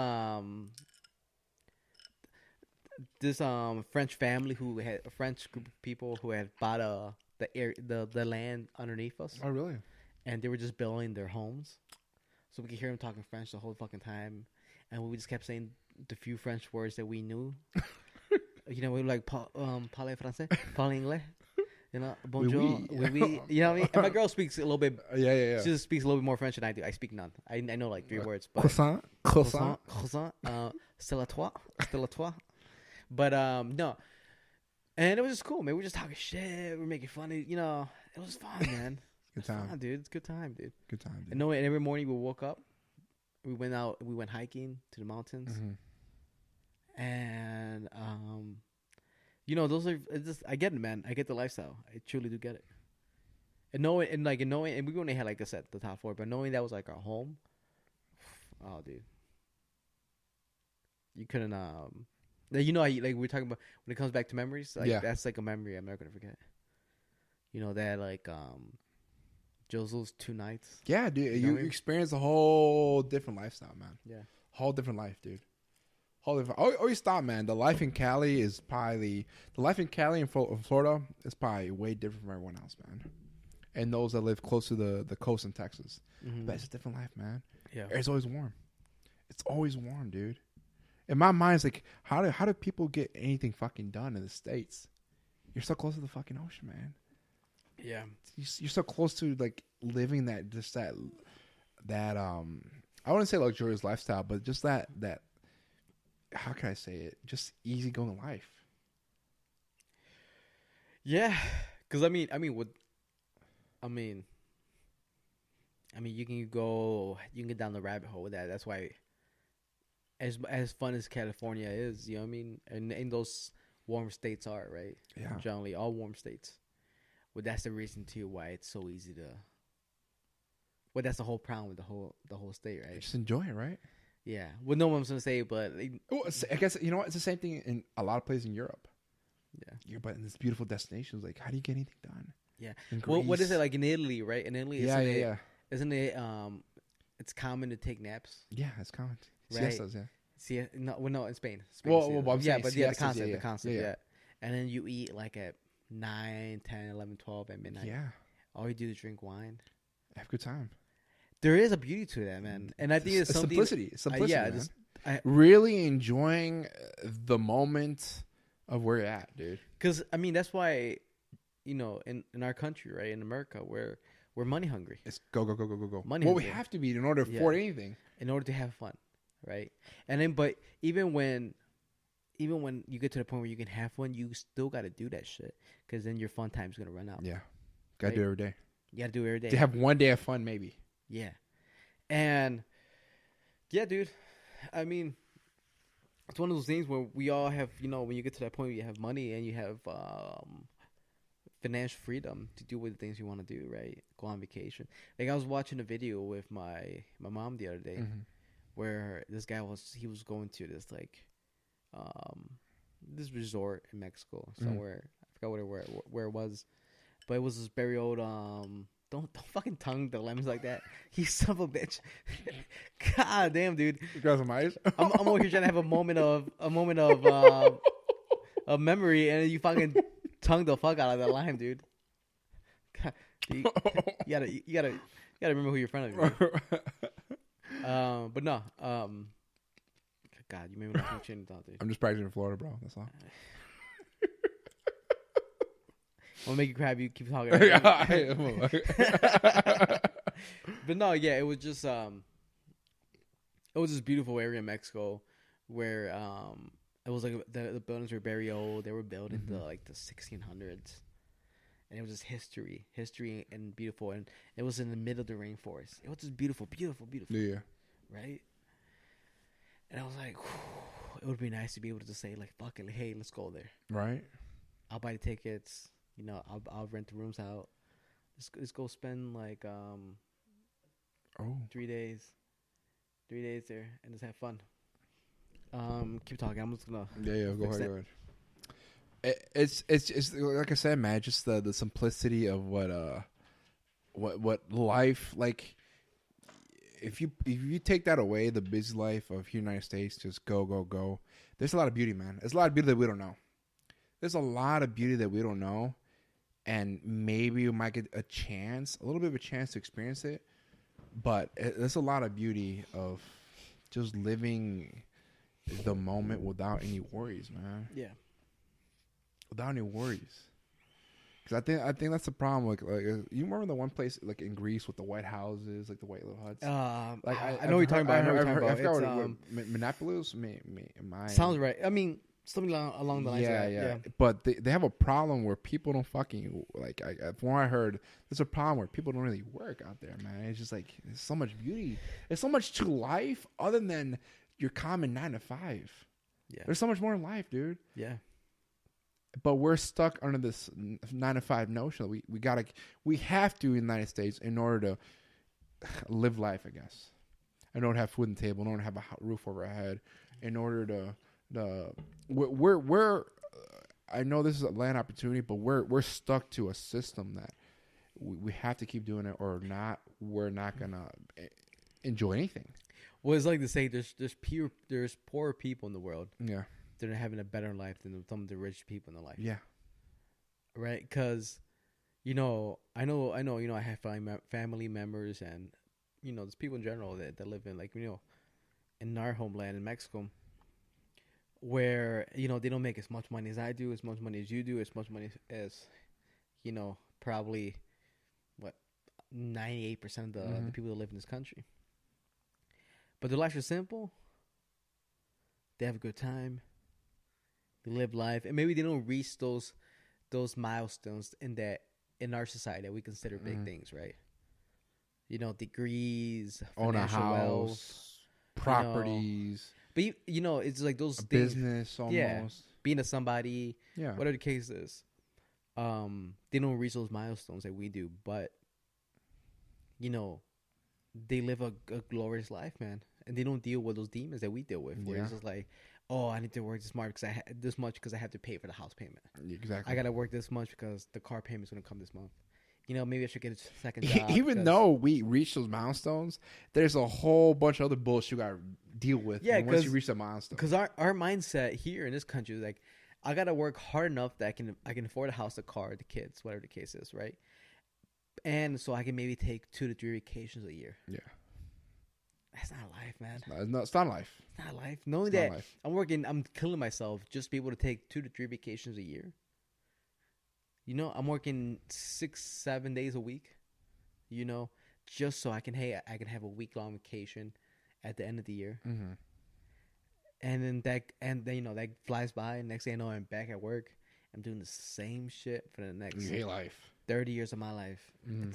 S1: French family who had a French group of people who had bought the land underneath us.
S2: Oh, really?
S1: And they were just building their homes, so we could hear them talking French the whole fucking time, and we just kept saying the few French words that we knew. You know, we were like parle français, parle anglais. You know, bonjour, oui. You know what I mean? And my girl speaks a little bit.
S2: Yeah.
S1: She just speaks a little bit more French than I do. I speak none. I know like 3 words. But
S2: croissant.
S1: C'est la toi. But no, and it was just cool, man. We were just talking shit. We were making fun of, it was fun, man.
S2: Good time,
S1: fun, dude. It's good time, dude.
S2: Good time, dude.
S1: And no, and every morning we woke up, we went hiking to the mountains, and those are. I get it, man. I get the lifestyle. I truly do get it. And knowing, and we only had like I said the top 4, but knowing that was like our home. Oh, dude, you couldn't you know, like we're talking about when it comes back to memories. Like that's like a memory I'm never gonna forget. You know that like Jose's 2 nights.
S2: Yeah, dude,
S1: You know
S2: you experience a whole different lifestyle, man.
S1: Yeah,
S2: whole different life, dude. Whole different. Always thought, man, the life in Cali is probably the life in Cali and Florida is probably way different from everyone else, man. And those that live close to the coast in Texas, but it's a different life, man.
S1: yeah.
S2: It's always warm. It's always warm, dude. In my mind, it's like, how do people get anything fucking done in the States? You're so close to the fucking ocean, man.
S1: Yeah,
S2: You're so close to like living that I wouldn't say luxurious lifestyle, but just that how can I say it? Just easygoing life.
S1: yeah. Because I mean, you can get down the rabbit hole with that. That's why, as fun as California is, you know what I mean, and those warm states are, right?
S2: Yeah.
S1: Generally, all warm states. Well, that's the reason too why it's so easy to. Well, that's the whole problem with the whole state, right?
S2: Just enjoy it, right?
S1: Yeah. Well, no one's gonna say, but
S2: I guess you know what? It's the same thing in a lot of places in Europe.
S1: yeah.
S2: You're but in this beautiful destinations, like how do you get anything done?
S1: Yeah.
S2: In
S1: Well, what is
S2: Greece.
S1: it like in Italy, right? In Italy,
S2: Yeah.
S1: Isn't it? It's common to take naps.
S2: Yeah, it's common.
S1: Right.
S2: Siestas, yeah.
S1: See, no, in Spain.
S2: Well, I'm saying
S1: but
S2: siestas,
S1: the concept,
S2: yeah.
S1: yeah. And then you eat like at 9, 10, 11, 12 at midnight.
S2: Yeah.
S1: All you do is drink wine.
S2: Have a good time.
S1: There is a beauty to that, man. And I think it's something.
S2: Simplicity,
S1: yeah,
S2: man. Really enjoying the moment of where you're at, dude.
S1: Because I mean, that's why, in our country, right, in America, we're money hungry.
S2: It's go.
S1: Money
S2: Well, we
S1: hungry.
S2: have to be in order to afford anything.
S1: In order to have fun, right? And then, but even when you get to the point where you can have fun, you still got to do that shit because then your fun time's gonna run out.
S2: Yeah, gotta do it every day.
S1: You gotta do it every day.
S2: To have one day of fun, maybe.
S1: Yeah, and yeah, dude. I mean, it's one of those things where we all have, when you get to that point where you have money and you have financial freedom to do what the things you want to do, right? Go on vacation. Like I was watching a video with my mom the other day, where this guy was going to this like this resort in Mexico somewhere. I forgot where it was, but it was this very old Don't fucking tongue the lemons like that. You son of a bitch. God damn, dude.
S2: You got some ice?
S1: I'm over here trying to have a moment of memory, and you fucking tongue the fuck out of that lime, dude. God, you gotta remember who you're in front of. But no. God, you made me not chin thought, dude.
S2: I'm just practicing in Florida, bro. That's all.
S1: I'll make you crab. You keep talking. But no, yeah, it was just this beautiful area in Mexico where it was like the buildings were very old. They were built in the 1600s, and it was just history and beautiful. And it was in the middle of the rainforest. It was just beautiful.
S2: Yeah.
S1: Right. And I was like, it would be nice to be able to just say like, fuck it, hey, let's go there.
S2: Right.
S1: I'll buy the tickets. I'll rent the rooms out. Let's go spend like 3 days there and just have fun. Keep talking. I'm just gonna
S2: go ahead. It's like I said, man. Just the simplicity of what life like. If you take that away, the busy life of the United States, just go. There's a lot of beauty, man. There's a lot of beauty that we don't know. And maybe we might get a little bit of a chance to experience it. But there's a lot of beauty of just living the moment without any worries, man.
S1: Yeah.
S2: Without any worries. Because I think that's the problem. Like you remember the one place like in Greece with the white houses, like the white little huts.
S1: I know what you're talking about.
S2: I forgot what Minneapolis.
S1: Sounds right. I mean, something along the lines of that. Yeah.
S2: But they have a problem where people don't fucking like. From what I heard, there's a problem where people don't really work out there, man. It's just like there's so much beauty. There's so much to life other than your common 9 to 5.
S1: Yeah.
S2: There's so much more in life, dude.
S1: Yeah.
S2: But we're stuck under this 9 to 5 notion that we have to in the United States in order to live life, I guess. In order to have food on the table, in order to have a roof over our head, in order to we're I know this is a land opportunity, but we're stuck to a system that we have to keep doing it, or not. We're not gonna enjoy anything.
S1: Well, it's like to say there's poor people in the world.
S2: Yeah.
S1: That are having a better life than some of the rich people in the life.
S2: Yeah.
S1: Right? Because, I know, I have family members and, there's people in general that live in, like, in our homeland in Mexico, where, they don't make as much money as I do, as much money as you do, as much money as, probably, 98% of the people that live in this country. But their lives are simple. They have a good time. They live life, and maybe they don't reach those milestones in our society that we consider big things, right? Degrees,
S2: own a
S1: financial
S2: house,
S1: wealth,
S2: properties.
S1: But it's like those
S2: a
S1: things,
S2: business almost.
S1: Yeah, being a somebody,
S2: yeah,
S1: whatever the case is. They don't reach those milestones that we do, but they live a glorious life, man, and they don't deal with those demons that we deal with. Where it's just like, oh, I need to work this much because I have to pay for the house payment.
S2: Exactly.
S1: I gotta work this much because the car payment's gonna come this month. Maybe I should get a second job.
S2: Even though we reach those milestones, there's a whole bunch of other bullshit you gotta deal with.
S1: Yeah,
S2: once you reach that milestone.
S1: Because our mindset here in this country is like, I gotta work hard enough that I can afford a house, a car, the kids, whatever the case is, right? And so I can maybe take 2 to 3 vacations a year.
S2: Yeah.
S1: That's not life, man.
S2: It's not life.
S1: It's not life. Knowing that I'm killing myself just to be able to take 2 to 3 vacations a year. I'm working 6-7 days a week. Just so I can have a week-long vacation at the end of the year.
S2: Mm-hmm.
S1: And then that flies by. And next thing I know, I'm back at work. I'm doing the same shit for the next 30 years of my life.
S2: Mm-hmm.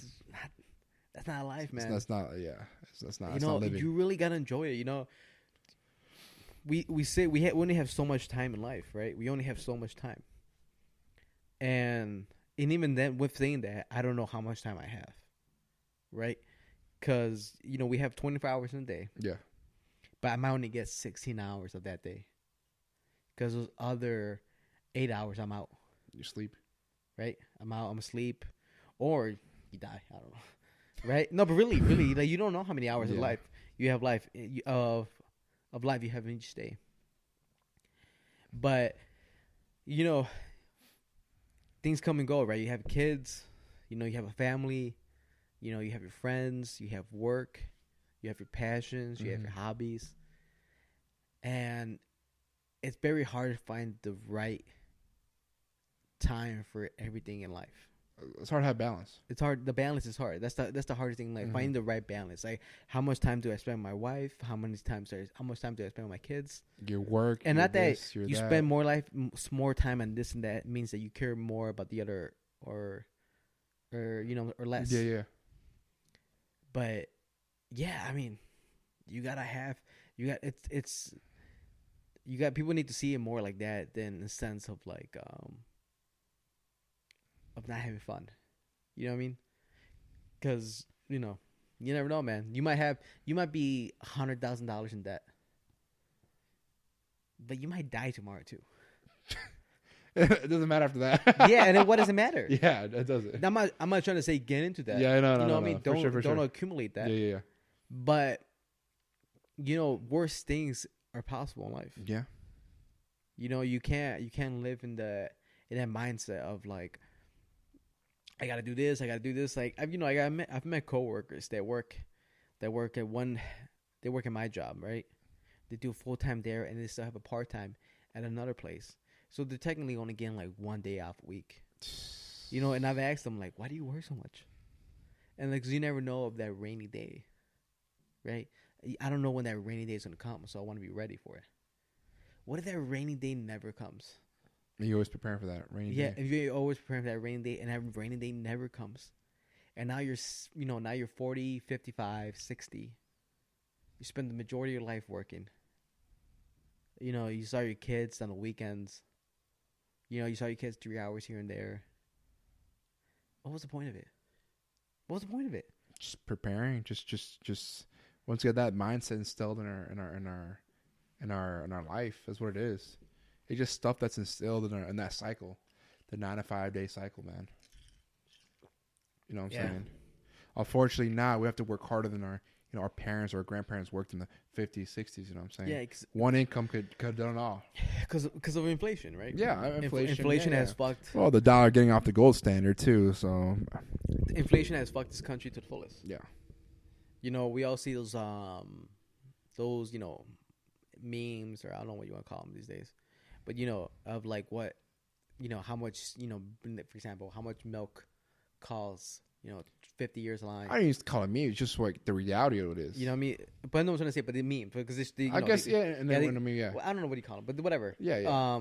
S1: That's not life, man.
S2: That's not. Yeah, that's not.
S1: It's not living. You really gotta enjoy it. We say we only have so much time in life, right? We only have so much time, and even then, with saying that, I don't know how much time I have, right? Because we have 24 hours in a day.
S2: Yeah.
S1: But I might only get 16 hours of that day, because those other 8 hours I'm out.
S2: You sleep. Right?
S1: I'm out. I'm asleep, or you die. I don't know. Right? No, but really, like you don't know how many hours of life you have of life you have in each day. But things come and go, right? You have kids, you have a family, you have your friends, you have work, you have your passions, you have your hobbies, and it's very hard to find the right time for everything in life.
S2: It's hard to have balance.
S1: It's hard. The balance is hard. That's the hardest thing. Like finding the right balance. Like how much time do I spend with my wife? How much time do I spend with my kids?
S2: Your work.
S1: And not that
S2: you
S1: that. Spend more time on this and that means that you care more about the other or less.
S2: Yeah.
S1: But yeah, I mean, you got people need to see it more like that than in the sense of like of not having fun. You know what I mean? Because, you never know, man. You might be $100,000 in debt. But you might die tomorrow, too.
S2: It doesn't matter after that.
S1: Yeah, and then what does it matter?
S2: Yeah, it doesn't.
S1: I'm not trying to say get into that.
S2: Yeah, no.
S1: You know what I mean?
S2: For
S1: don't accumulate that.
S2: Yeah.
S1: But, worse things are possible in life.
S2: Yeah.
S1: You can't live in that mindset of like, I gotta do this. Like I've met coworkers that work in my job, right? They do full time there, and they still have a part time at another place. So they're technically only getting like 1 day off a week. And I've asked them like, why do you work so much? And like, 'cause you never know of that rainy day, right? I don't know when that rainy day is gonna come, so I want to be ready for it. What if that rainy day never comes?
S2: You're always preparing for that rainy day.
S1: Yeah, if you're always preparing for that rainy day, and that rainy day never comes, and now you're 40, 55, 60. You spend the majority of your life working. You saw your kids on the weekends. You know, you saw your kids 3 hours here and there. What was the point of it? What was the point of it?
S2: Just preparing. Just once you get that mindset instilled in our life, that's what it is. It's just stuff that's instilled in that cycle, the 9 to 5 day cycle, man. You know what I'm saying? Unfortunately, now we have to work harder than our parents or grandparents worked in the 50s, 60s. You know what I'm saying?
S1: Yeah,
S2: one income could have done it all.
S1: Because of inflation, right?
S2: Yeah,
S1: inflation has fucked.
S2: Well, the dollar getting off the gold standard too, so
S1: Inflation has fucked this country to the fullest.
S2: Yeah.
S1: You know, we all see those you know, memes, or I don't know what you want to call them these days, but you know, of like what, you know, how much, you know, for example, how much milk costs, you know, 50 years line.
S2: I didn't used to call it meme. It's just like the reality of it is.
S1: You know what I mean? But I know what I'm trying to say, but the meme, because it's the,
S2: I guess, and then when I mean,
S1: well, I don't know what you call it, but whatever.
S2: Yeah.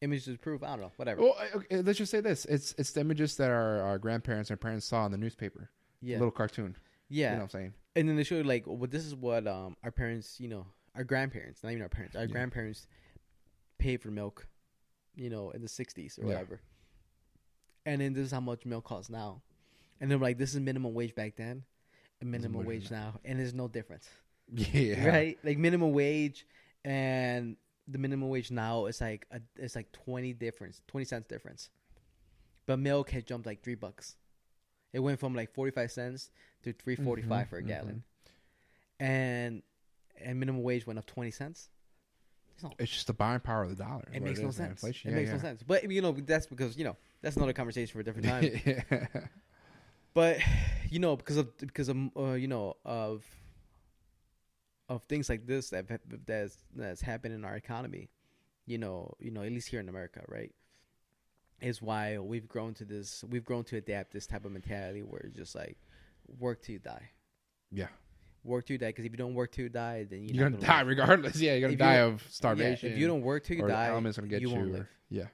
S1: Images of proof, I don't know, whatever.
S2: Well, okay, let's just say this. It's the images that our grandparents and parents saw in the newspaper.
S1: Yeah.
S2: A little cartoon.
S1: Yeah.
S2: You know what I'm saying?
S1: And then they show like, well, this is what our parents, you know, our grandparents, not even our parents, our grandparents paid for milk, you know, in the 60s or whatever. And then this is how much milk costs now. And they're like, this is minimum wage back then and minimum wage now. And there's no difference.
S2: Yeah.
S1: Right? Like minimum wage and the minimum wage now is like it's like 20 cents difference. But milk has jumped like $3. It went from like 45 cents to $3.45 for a gallon. And minimum wage went up 20 cents.
S2: It's just the buying power of the dollar.
S1: It makes no sense.
S2: Inflation.
S1: It makes no sense. But you know, that's because, you know, that's another conversation for a different time.
S2: Yeah.
S1: But you know, because of you know, of things like this that's happened in our economy, you know, at least here in America, right? Is why we've grown to adapt this type of mentality where it's just like work till you die.
S2: Yeah.
S1: Work till you die, because if you don't work till you die, then
S2: you're gonna die regardless. Yeah, you're gonna die of starvation.
S1: Yeah, if you don't work till you die,
S2: the element's gonna get you.
S1: Won't live.
S2: Yeah.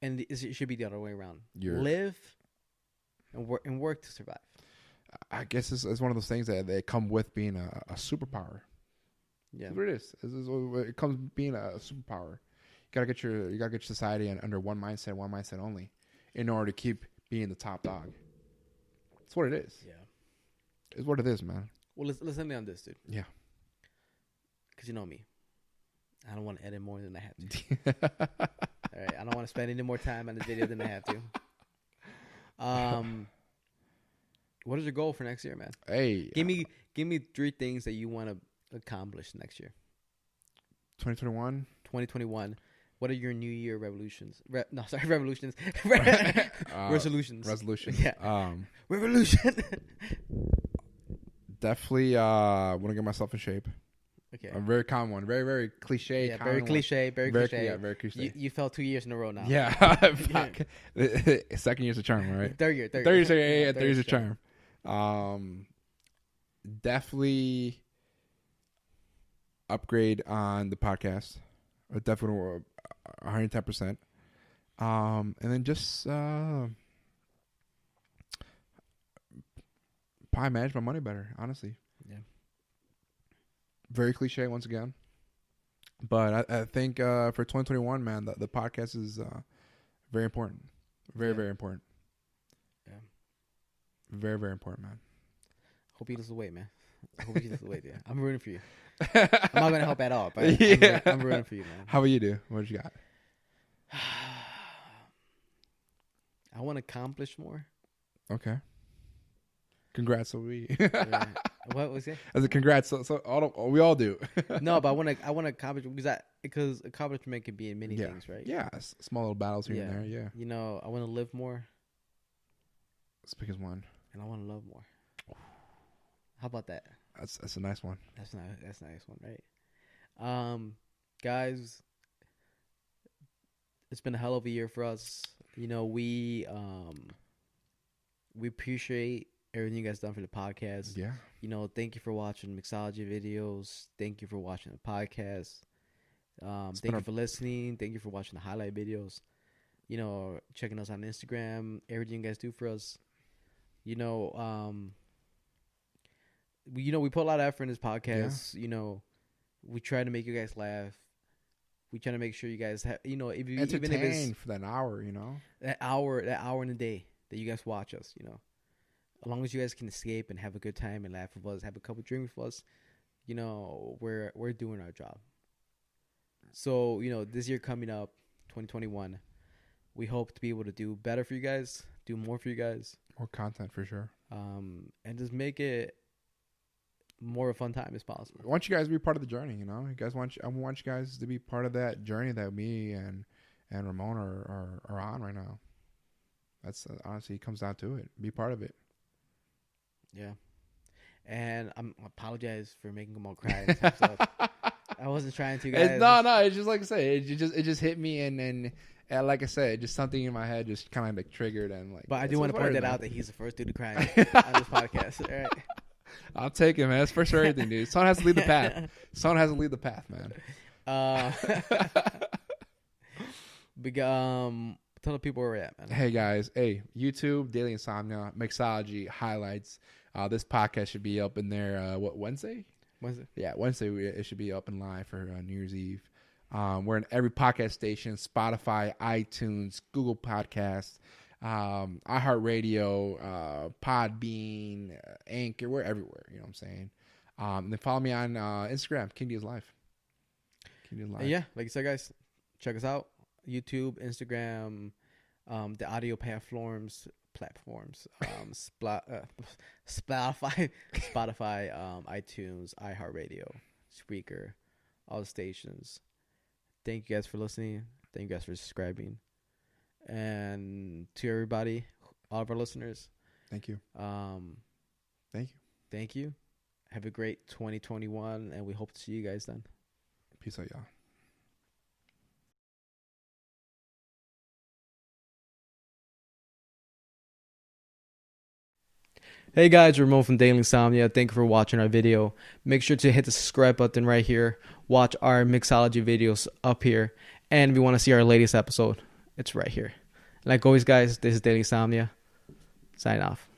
S1: And it should be the other way around.
S2: Live
S1: and work to survive.
S2: I guess it's one of those things that they come with being a superpower.
S1: Yeah,
S2: that's what it is. It comes with being a superpower. You gotta get your society under one mindset only, in order to keep being the top dog. That's what it is.
S1: Yeah,
S2: it's what it is, man.
S1: Well, listen to me on this, dude.
S2: Yeah,
S1: because you know me, I don't want to edit more than I have to. All right, I don't want to spend any more time on this video than I have to. What is your goal for next year, man?
S2: Hey,
S1: give me 3 things that you want to accomplish next year.
S2: 2021.
S1: What are your New Year revolutions? Resolutions.
S2: Yeah.
S1: Revolution.
S2: Definitely want to get myself in shape.
S1: Okay.
S2: A very common one. Very, very cliche.
S1: Yeah, very cliche. Very cliche.
S2: Yeah, very cliche.
S1: You fell 2 years in a row now.
S2: Yeah. Second year's a charm, right?
S1: Third year.
S2: Third year's a charm. Definitely upgrade on the podcast. Definitely 110%. And then just probably manage my money better, honestly.
S1: Yeah.
S2: Very cliche once again. But I think for 2021, man, the podcast is very important. Very important.
S1: Yeah.
S2: Very, very important, man.
S1: Hope you lose the weight, man. I hope you lose the weight, yeah. I'm rooting for you. I'm not going to help at all, but yeah. I'm rooting for you, man.
S2: How about you do? What you got?
S1: I want to accomplish more.
S2: Okay. Congrats, so we.
S1: Yeah. What was it?
S2: As a congrats, we all do.
S1: No, but I want to accomplish because accomplishment can be in many things, right?
S2: Yeah, small little battles here and there. Yeah.
S1: You know, I want to live more.
S2: Let's pick as one.
S1: And I want to love more. How about that?
S2: That's a nice one.
S1: That's a nice one, right? Guys, it's been a hell of a year for us. You know, we appreciate everything you guys done for the podcast.
S2: Yeah.
S1: You know, thank you for watching mixology videos. Thank you for watching the podcast. Thank you for listening. Thank you for watching the highlight videos. You know, checking us on Instagram. Everything you guys do for us. You know, we put a lot of effort in this podcast. Yeah. You know, we try to make you guys laugh. We trying to make sure you guys have, if you even if
S2: Entertained
S1: it's
S2: for that hour,
S1: that hour in a day that you guys watch us, as long as you guys can escape and have a good time and laugh with us, have a couple drinks with us, we're doing our job. So this year coming up, 2021, we hope to be able to do better for you guys, do more for you guys,
S2: More content for sure.
S1: and just make it more of a fun time as possible.
S2: I want you guys to be part of the journey. You guys I want you guys to be part of that journey that me and Ramon are on right now. That's honestly, it comes down to it. Be part of it.
S1: Yeah, and I apologize for making them all cry. In this episode. I wasn't trying to, guys.
S2: No. It's just like I say. It just hit me, and like I said, just something in my head just kind of like triggered and like.
S1: But I do want to point that out that he's the first dude to cry on this podcast. All right.
S2: I'll take it, man. That's first for everything, dude. Someone has to lead the path. Someone has to lead the path, man.
S1: Tell the people where we're at, man.
S2: Hey guys, YouTube, Daily Insomnia, Mixology highlights. This podcast should be up in there. Wednesday?
S1: Wednesday.
S2: Yeah, Wednesday. It should be up and live for New Year's Eve. We're in every podcast station: Spotify, iTunes, Google Podcasts, iHeartRadio, Podbean, Anchor. We're everywhere. You know what I'm saying? And then follow me on Instagram, King Diaz Live. King Diaz Live.
S1: Yeah, like you said, guys, check us out. YouTube, Instagram, the audio platforms, Spotify, iTunes, iHeartRadio, Spreaker, all the stations. Thank you guys for listening. Thank you guys for subscribing. And to everybody, all of our listeners,
S2: thank you.
S1: Thank you. Have a great 2021, and we hope to see you guys then.
S2: Peace out, y'all.
S1: Hey guys, Ramon from Daily Insomnia. Thank you for watching our video. Make sure to hit the subscribe button right here. Watch our mixology videos up here. And if you want to see our latest episode, it's right here. Like always, guys, this is Daily Insomnia. Sign off.